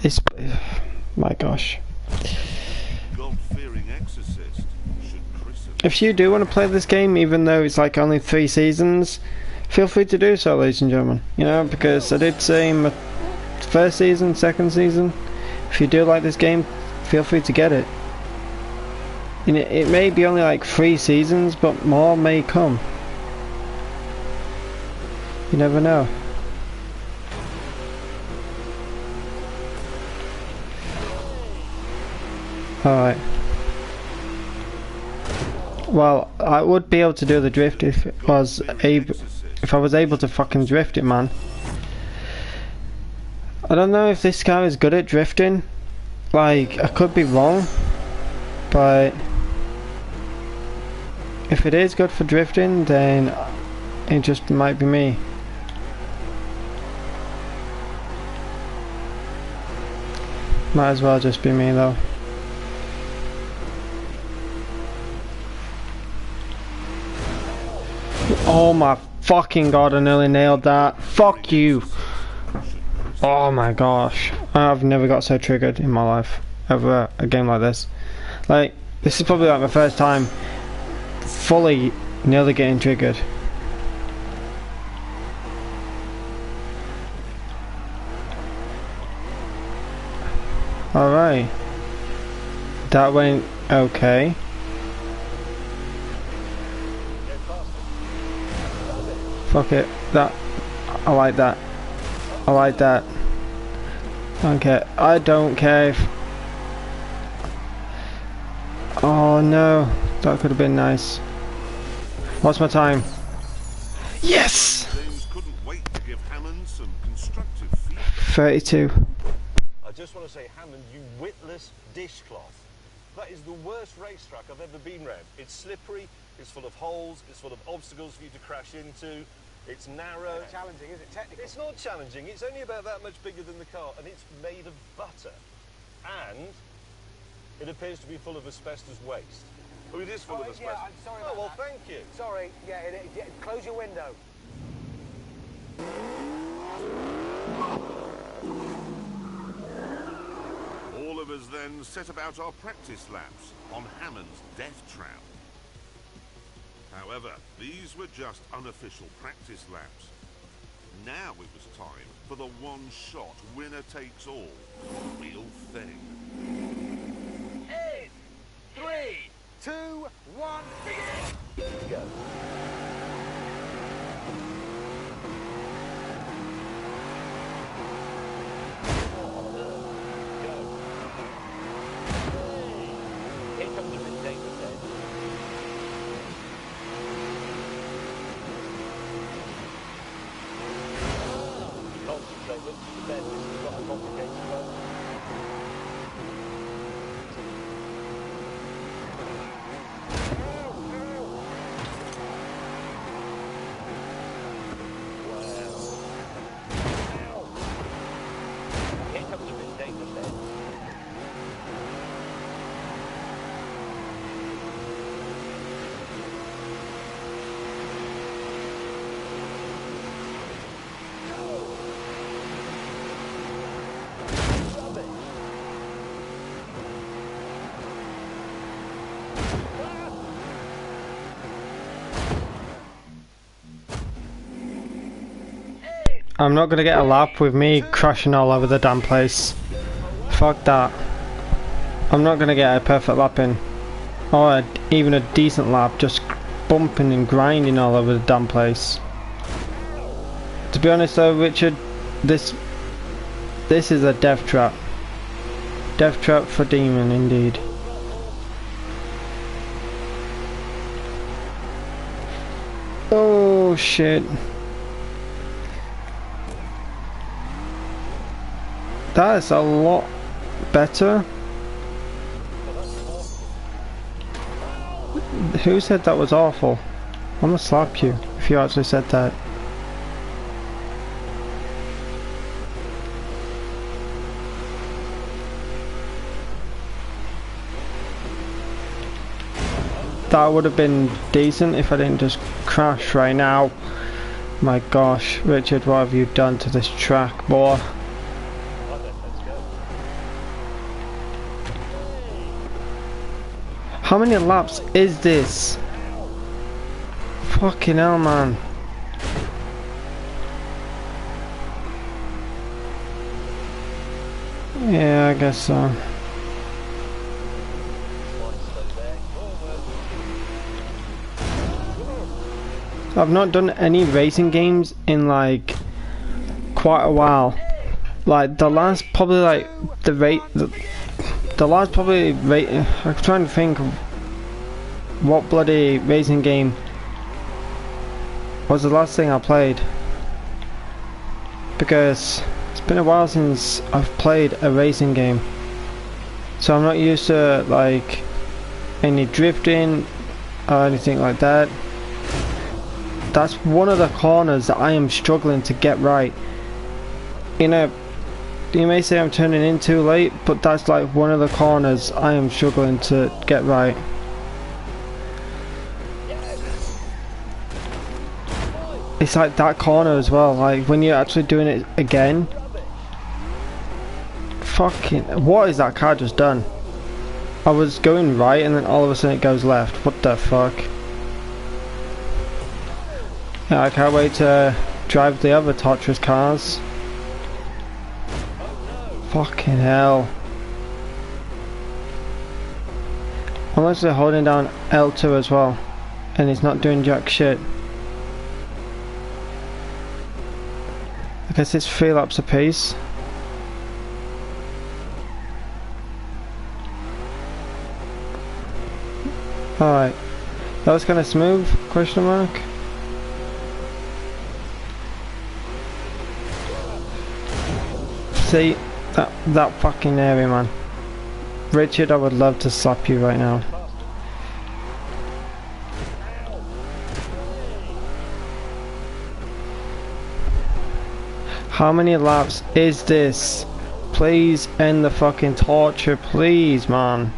It's... My gosh. God-fearing exorcist should christen. If you do want to play this game, even though it's like only 3 seasons, feel free to do so, ladies and gentlemen. You know, because I did say in my first season, second season, if you do like this game, feel free to get it. And it may be only like 3 seasons, but more may come. You never know. Alright. Well, I would be able to do the drift if I was able to fucking drift it, man. I don't know if this car is good at drifting. Like, I could be wrong, but if it is good for drifting, then it just might be me. Might as well just be me though. Oh my fucking god, I nearly nailed that. Fuck you. Oh my gosh. I've never got so triggered in my life over a game like this. Like, this is probably like my first time fully nearly getting triggered. Alright. That went okay. Fuck it. That. I like that. I like that. Okay. I don't care if... Oh no. That could have been nice. What's my time? Yes! James couldn't wait to give Hammond some constructive feedback. 32. I just want to say, Hammond, you witless dishcloth. That is the worst racetrack I've ever been round. It's slippery, it's full of holes, it's full of obstacles for you to crash into, it's narrow. It's challenging, is it? Technical. It's not challenging, it's only about that much bigger than the car, and it's made of butter. And it appears to be full of asbestos waste. Oh, it is full of asbestos. Yeah, I'm sorry Oh, about well, that. thank you. Sorry, yeah, close your window. All of us then set about our practice laps on Hammond's death trap. However, these were just unofficial practice laps. Now it was time for the one-shot winner-takes-all real thing. 8, 3, 2, 1, begin! Go. Here comes the mistake then. Concentrate, look to the bend. This is not a complicated one. Here comes the mistake then. I'm not gonna get a lap with me crashing all over the damn place. Fuck that. I'm not gonna get a perfect lap in. Or even a decent lap, just bumping and grinding all over the damn place. To be honest though, Richard, this is a death trap. Death trap for Demon indeed. Oh shit. That is a lot better. Who said that was awful? I'm gonna slap you if you actually said that. that would have been decent if I didn't just crash right now. My gosh, Richard, what have you done to this track, boy? Right then, let's go. How many laps is this? Fucking hell, man. Yeah, I guess so. I've not done any racing games in like quite a while. Like the last probably like the last probably I'm trying to think of what bloody racing game was the last thing I played, because it's been a while since I've played a racing game, so I'm not used to like any drifting or anything like that. That's one of the corners that I am struggling to get right. You know, you may say I'm turning in too late, but that's like one of the corners I am struggling to get right. It's like that corner as well, like when you're actually doing it again. Fucking, what is that car just done? I was going right and then all of a sudden it goes left. What the fuck? Yeah, I can't wait to drive the other Torturous cars. Fucking hell. I'm actually holding down L2 as well, and it's not doing jack shit. I guess it's 3 laps apiece. Alright. That was kinda smooth, question mark. See, that fucking area, man. Richard, I would love to slap you right now. How many laps is this? Please end the fucking torture, please, man.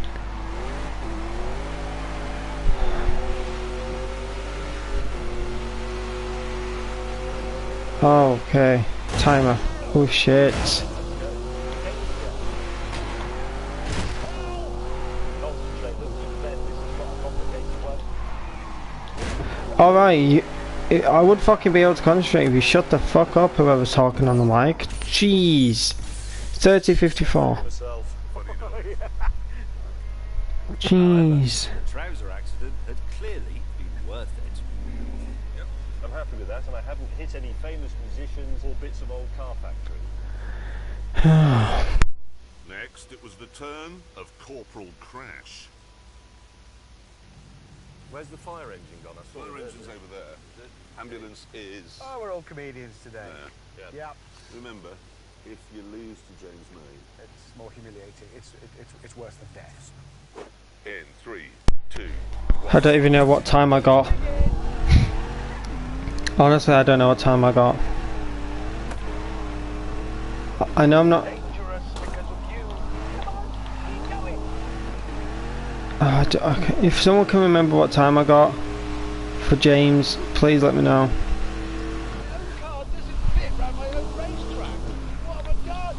Oh, okay, timer. Oh shit. Alright, I would fucking be able to concentrate if you shut the fuck up, whoever's talking on the mic. Jeez. 30:54. Jeez. The trouser accident had clearly been worth it. Yep, I'm happy with that, and I haven't hit any famous musicians or bits of old car factory. Next, it was the turn of Corporal Crash. Where's the fire engine gone? I saw Fire it engine's earlier. over there. Ambulance is Oh, we're all comedians today. there. Yeah. Yep. Remember, if you lose to James May, It's more humiliating. It's worse than death. in 3, 2, I don't even know what time I got. Honestly, I don't know what time I got. I know I'm not. Dangerous because of you. Come on, keep going. Okay. If someone can remember what time I got for James, please let me know. My own car doesn't fit round my own racetrack. What have I done?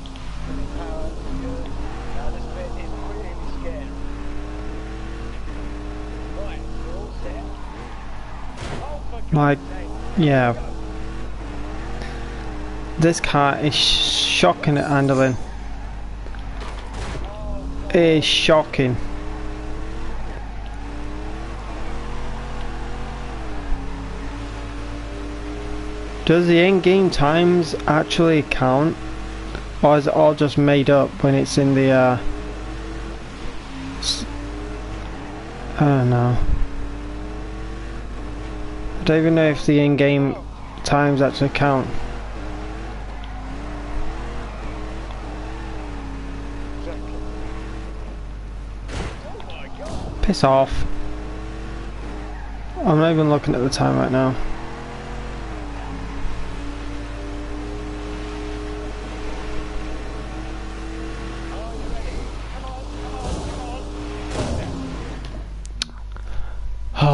Now this bit is really scary. Right, we're all set. Oh, for Like, God's sake. yeah. This car is shocking at handling. It is shocking. Does the in-game times actually count? Or is it all just made up when it's in the I don't know. I don't even know if the in-game times actually count. Piss off. I'm not even looking at the time right now.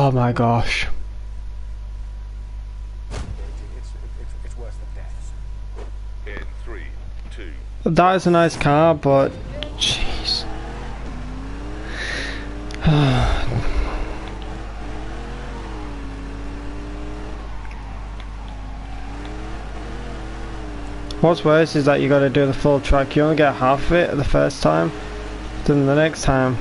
Oh my gosh. It's worse than death. In 3, 2. That is a nice car, but jeez. What's worse is that you gotta do the full track. You only get half of it the first time, then the next time.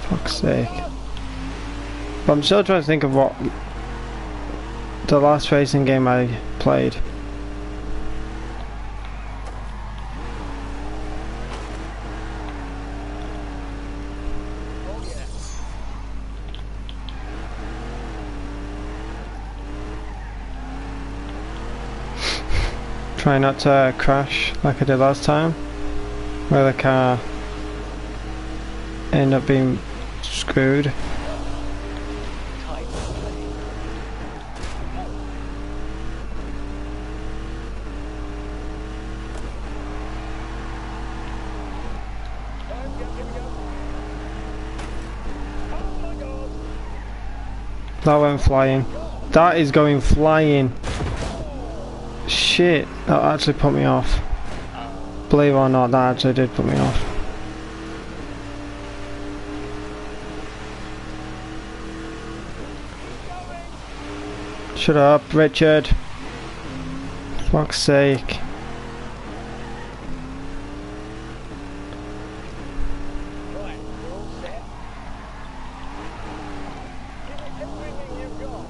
Fuck's sake. But I'm still trying to think of what the last racing game I played. Try not to crash like I did last time, where the car ended up being screwed. That went flying. That is going flying. Shit, that actually put me off. Believe it or not, that actually did put me off. Shut up, Richard. Fuck's sake. Right, we're all set. Give it everything you've got.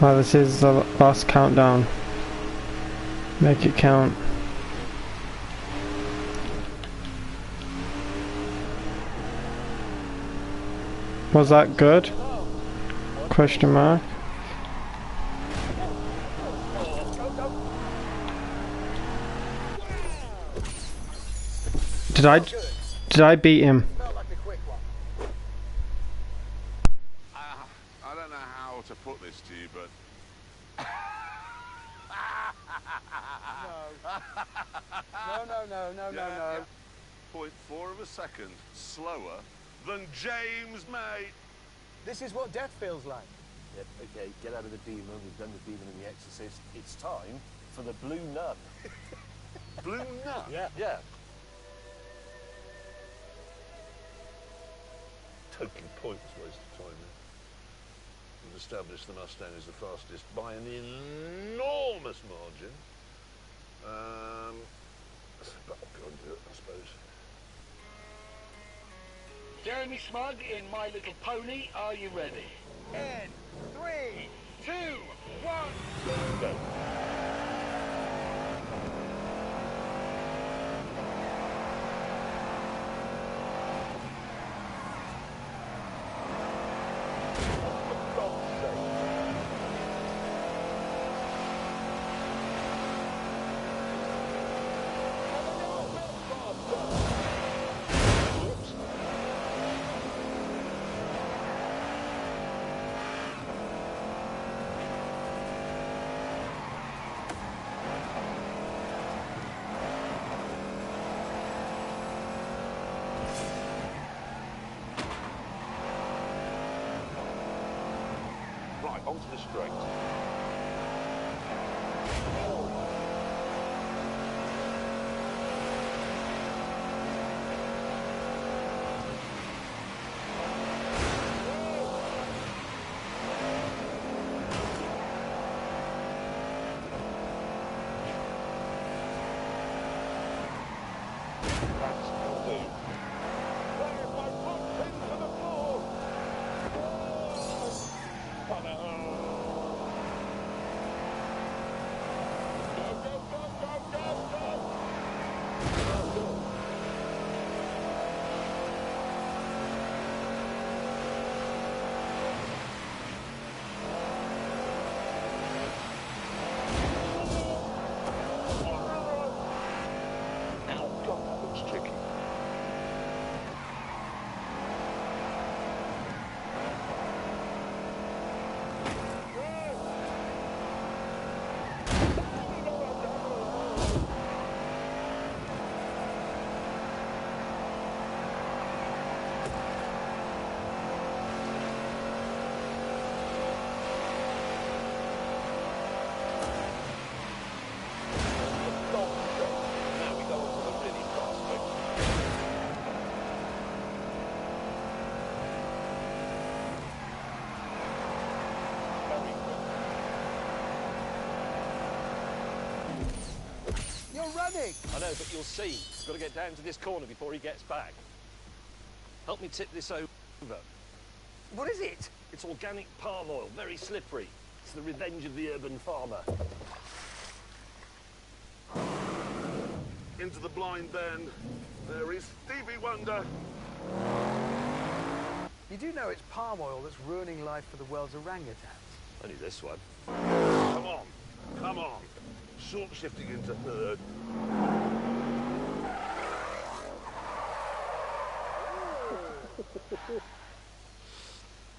Well, this is the last countdown. Make it count. Was that good? Question mark. Did I beat him? Felt like a quick one. I don't know how to put this to you, but No. 0.4 of a second slower than James, mate. This is what death feels like. Yep, okay, get out of the demon. We've done the demon and the exorcist. It's time for the blue nun. Blue nut. Yeah. Totally pointless waste of time there. We've established the Mustang is the fastest by an enormous margin. But I'll go and do it, I suppose. Jeremy Smug in My Little Pony, are you ready? In 3, 2, 1. Go. Right, onto the straight. Oh, God, that looks tricky. running. I know, but you'll see. He's got to get down to this corner before he gets back. Help me tip this over. What is it? It's organic palm oil, very slippery. It's the revenge of the urban farmer. Into the blind bend. There is Stevie Wonder. You do know it's palm oil that's ruining life for the world's orangutans. Only this one. Come on, come on. Short shifting into third.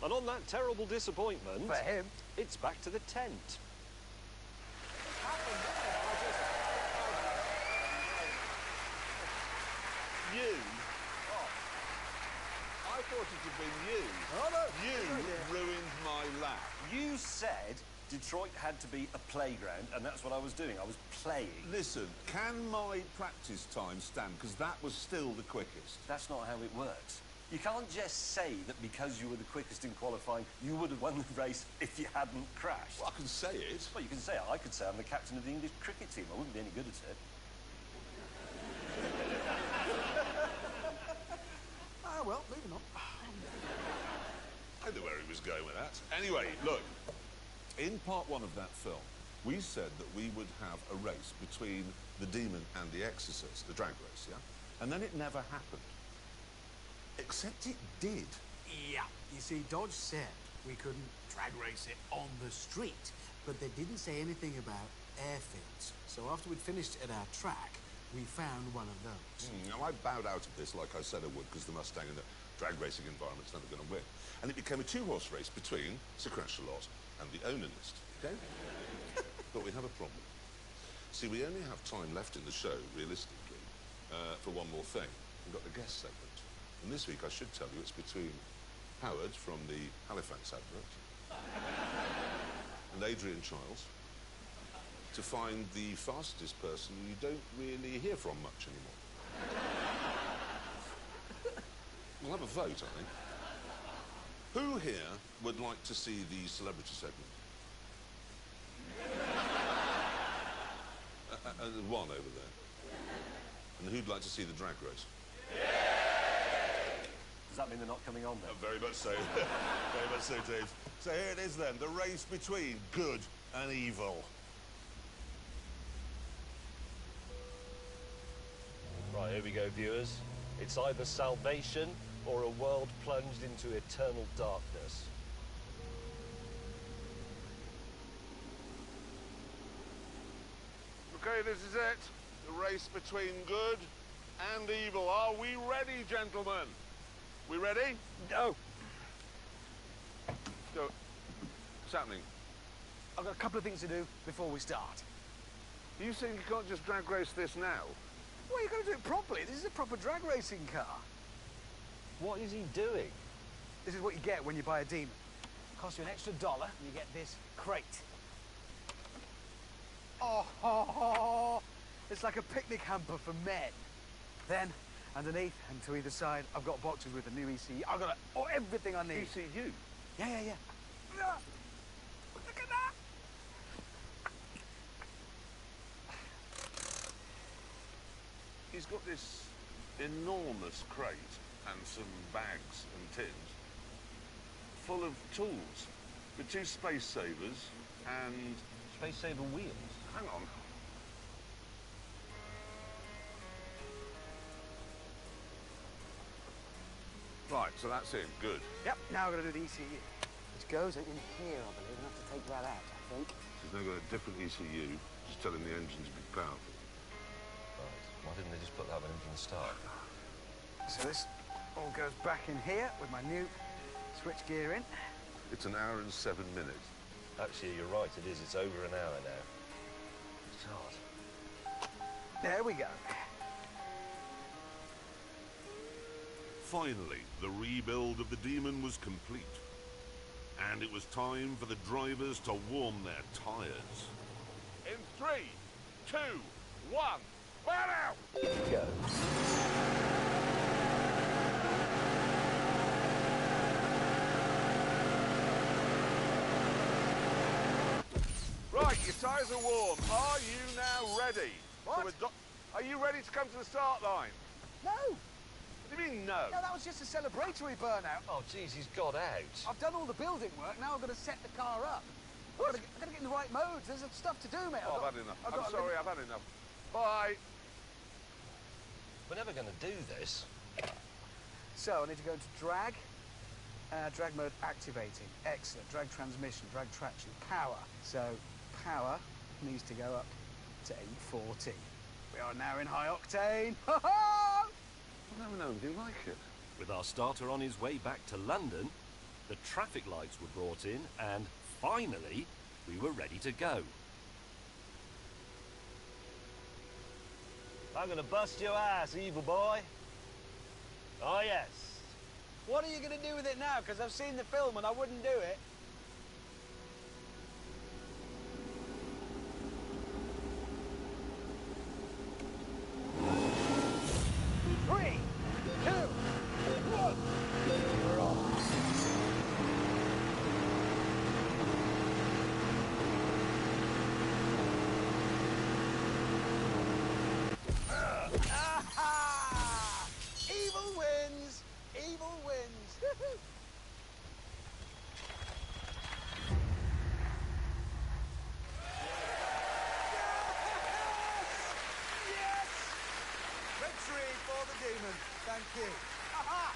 And on that terrible disappointment, For him. it's back to the tent. You? I thought it had been you. Oh, no. You ruined my lap. You said Detroit had to be a playground, and that's what I was doing. I was playing. Listen, can my practice time stand? Because that was still the quickest. That's not how it works. You can't just say that because you were the quickest in qualifying, you would have won the race if you hadn't crashed. Well, I can say it. Well, you can say it. I could say I'm the captain of the English cricket team. I wouldn't be any good at it. Ah, well, moving on. I knew where he was going with that. Anyway, look. In part one of that film, we said that we would have a race between the Demon and the Exorcist, the drag race, yeah? And then it never happened. Except it did. Yeah, you see, Dodge said we couldn't drag race it on the street, but they didn't say anything about airfields. So after we'd finished at our track, we found one of those. Now, I bowed out of this like I said I would, because the Mustang in the drag racing environment's never going to win. And it became a two-horse race between Sir Crash-a-Lot and the Onanist, okay? But we have a problem. See, we only have time left in the show, realistically, for one more thing. We've got the guest segment. And this week, I should tell you, it's between Howard from the Halifax advert and Adrian Chiles to find the fastest person you don't really hear from much anymore. We'll have a vote, I think. Who here would like to see the celebrity segment? One over there. And who'd like to see the drag race? Does that mean they're not coming on then? Very much so. Very much so, James. So here it is then, the race between good and evil. Right, here we go, viewers. It's either salvation or a world plunged into eternal darkness. Okay, this is it. The race between good and evil. Are we ready, gentlemen? We ready? No. Go. What's happening? I've got a couple of things to do before we start. You think you can't just drag race this now? Well, you've got to do it properly. This is a proper drag racing car. What is he doing? This is what you get when you buy a Demon. Costs you an extra $1 and you get this crate. Oh, it's like a picnic hamper for men. Then, underneath and to either side, I've got boxes with the new ECU. I've got everything I need. ECU? Yeah. Look at that! He's got this enormous crate and some bags and tins full of tools with 2 space savers and... Space Saver wheels. Hang on. Right, so that's it. Good. Yep, now I've got to do the ECU. Which goes in here, I believe. I'll have to take that out, I think. So they've got a different ECU, just telling the engine to be powerful. Right. Why didn't they just put that one in from the start? So this all goes back in here with my new switch gear in. It's 1 hour and 7 minutes. Actually, you're right, it is. It's over an hour now. It's hard. There we go. Finally, the rebuild of the Demon was complete. And it was time for the drivers to warm their tyres. In 3, 2, 1, burn out! Go. Right, your tyres are warm. Are you now ready? What? So Are you ready to come to the start line? No, What do you mean, no? no, that was just a celebratory burnout. Oh, jeez, he's got out. I've done all the building work, now I've got to set the car up. I've got to get in the right modes, there's stuff to do, mate. Oh, I've had enough. I'm sorry, I've had enough. Bye. We're never going to do this. So, I need to go into drag. Drag mode activating. Excellent. Drag transmission, drag traction, power. So, power needs to go up to 840. We are now in high octane. I've never known anything like it. With our starter on his way back to London, the traffic lights were brought in and finally we were ready to go. I'm going to bust your ass, evil boy. Oh, yes. What are you going to do with it now? Because I've seen the film and I wouldn't do it. Three, two, one. We're off. Evil wins! Evil wins! Yes! Victory for the demon. Thank you. Aha!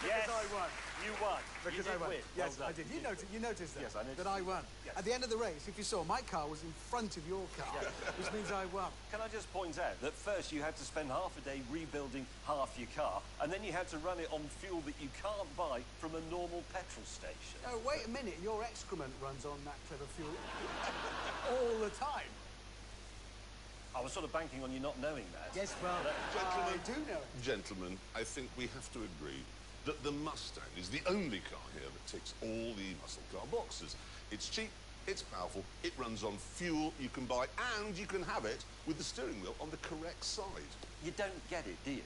Yes, Because I won. you won. Because you I did won. win. Yes, Well I done. did. You noticed that? Yes, I noticed That I won. Yes. At the end of the race, if you saw, my car was in front of your car, which means I won. Can I just point out that first you had to spend half a day rebuilding half your car, and then you had to run it on fuel that you can't buy from a normal petrol station. Oh, wait a minute. Your excrement runs on that clever fuel all the time. I was sort of banking on you not knowing that. Yes, well, I do know it. Gentlemen, I think we have to agree that the Mustang is the only car here that ticks all the muscle car boxes. It's cheap, it's powerful, it runs on fuel you can buy, and you can have it with the steering wheel on the correct side. You don't get it, do you?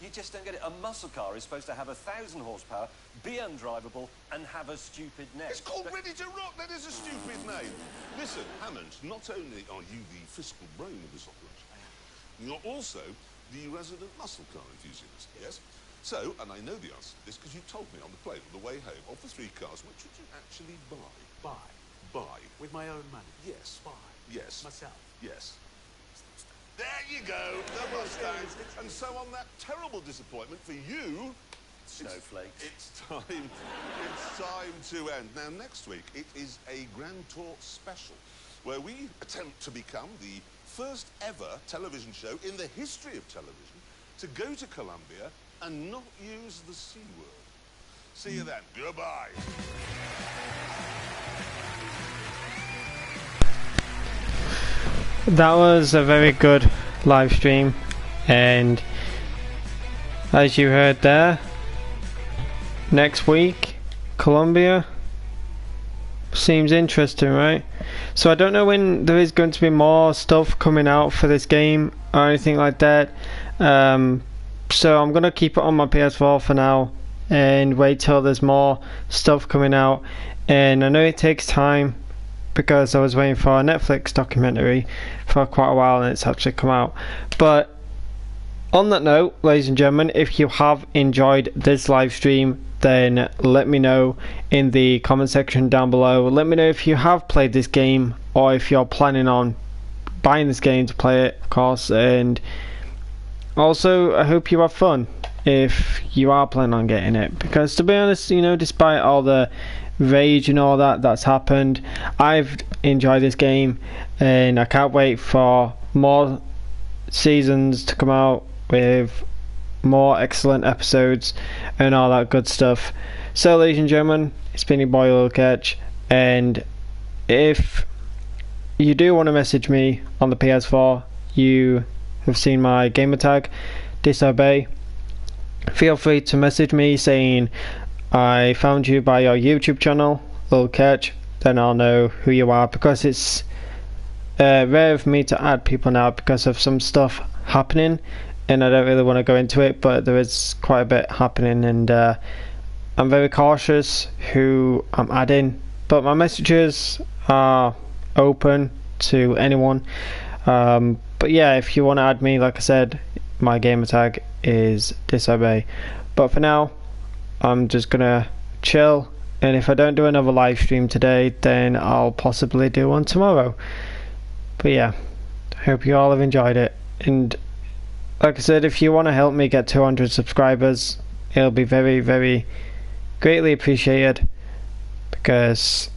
You just don't get it. A muscle car is supposed to have 1,000 horsepower, be undrivable, and have a stupid neck. It's called But- Ready to Rock. That is a stupid name. Listen, Hammond, not only are you the fiscal brain of this operation, you're also the resident muscle car enthusiast, yes? So, and I know the answer to this because you told me on the plane on the way home, of the three cars, which would you actually buy? Buy. Buy. With my own money. Yes. Buy. Yes. Myself. Yes. There you go, the Mustang. And so on that terrible disappointment for you, Snowflakes. it's time to end. Now, next week, it is a Grand Tour special, where we attempt to become the first ever television show in the history of television to go to Colombia and not use the C word. See you then. Goodbye. That was a very good live stream, and as you heard there, next week Colombia seems interesting, right? So I don't know when there is going to be more stuff coming out for this game or anything like that, so I'm gonna keep it on my PS4 for now and wait till there's more stuff coming out. And I know it takes time because I was waiting for a Netflix documentary for quite a while and it's actually come out. But on that note, ladies and gentlemen, if you have enjoyed this live stream, then let me know in the comment section down below. Let me know if you have played this game or if you're planning on buying this game to play it, of course. And also, I hope you have fun if you are planning on getting it, because to be honest, you know, despite all the rage and all that's happened, I've enjoyed this game and I can't wait for more seasons to come out with more excellent episodes and all that good stuff. So ladies and gentlemen, it's been your boy Lil Ketch, and if you do want to message me on the PS4, you have seen my gamer tag, Disobey. Feel free to message me saying I found you by your YouTube channel, Lil Ketch, then I'll know who you are, because it's rare for me to add people now because of some stuff happening and I don't really want to go into it, but there is quite a bit happening and I'm very cautious who I'm adding, but my messages are open to anyone, but But yeah, if you want to add me, like I said, my gamer tag is disobey. But for now, I'm just gonna chill, and if I don't do another live stream today, then I'll possibly do one tomorrow. But yeah, hope you all have enjoyed it, and like I said, if you want to help me get 200 subscribers, it'll be very, very greatly appreciated, because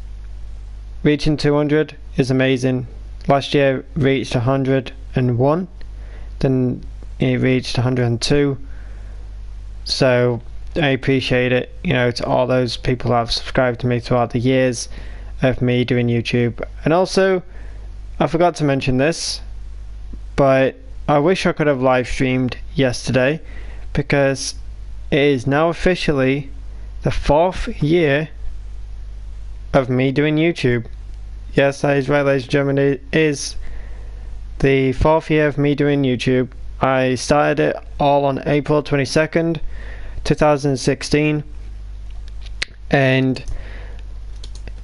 reaching 200 is amazing. Last year reached 101, then it reached 102, so I appreciate it, you know, to all those people that have subscribed to me throughout the years of me doing YouTube. And also, I forgot to mention this, but I wish I could have live streamed yesterday, because it is now officially the 4th year of me doing YouTube. Yes, that is right, ladies and gentlemen, it is the 4th year of me doing YouTube. I started it all on April 22nd, 2016, and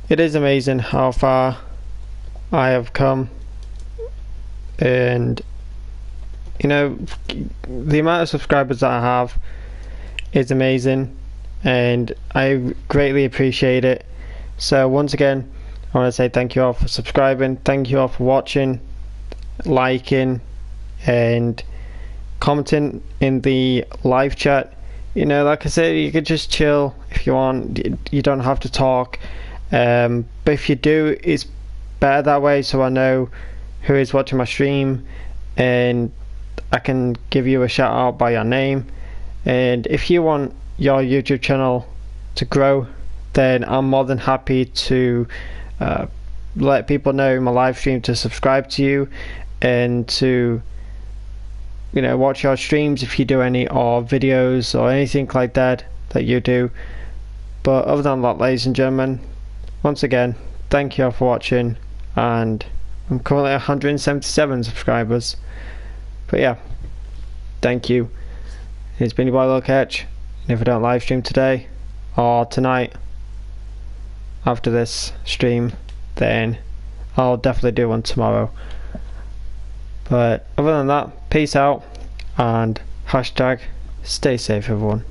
it is amazing how far I have come. And you know, the amount of subscribers that I have is amazing, and I greatly appreciate it. So once again, I want to say thank you all for subscribing, thank you all for watching, liking and commenting in the live chat. You know, like I said, you could just chill if you want, you don't have to talk, but if you do, it's better that way, so I know who is watching my stream and I can give you a shout out by your name. And if you want your YouTube channel to grow, then I'm more than happy to let people know in my live stream to subscribe to you and to, you know, watch your streams if you do any, or videos or anything like that you do. But other than that, ladies and gentlemen, once again, thank you all for watching, and I'm currently at 177 subscribers. But yeah, thank you. It's been your boy Lil Ketch, and if I don't live stream today or tonight after this stream, then I'll definitely do one tomorrow. But other than that, peace out, and hashtag stay safe everyone.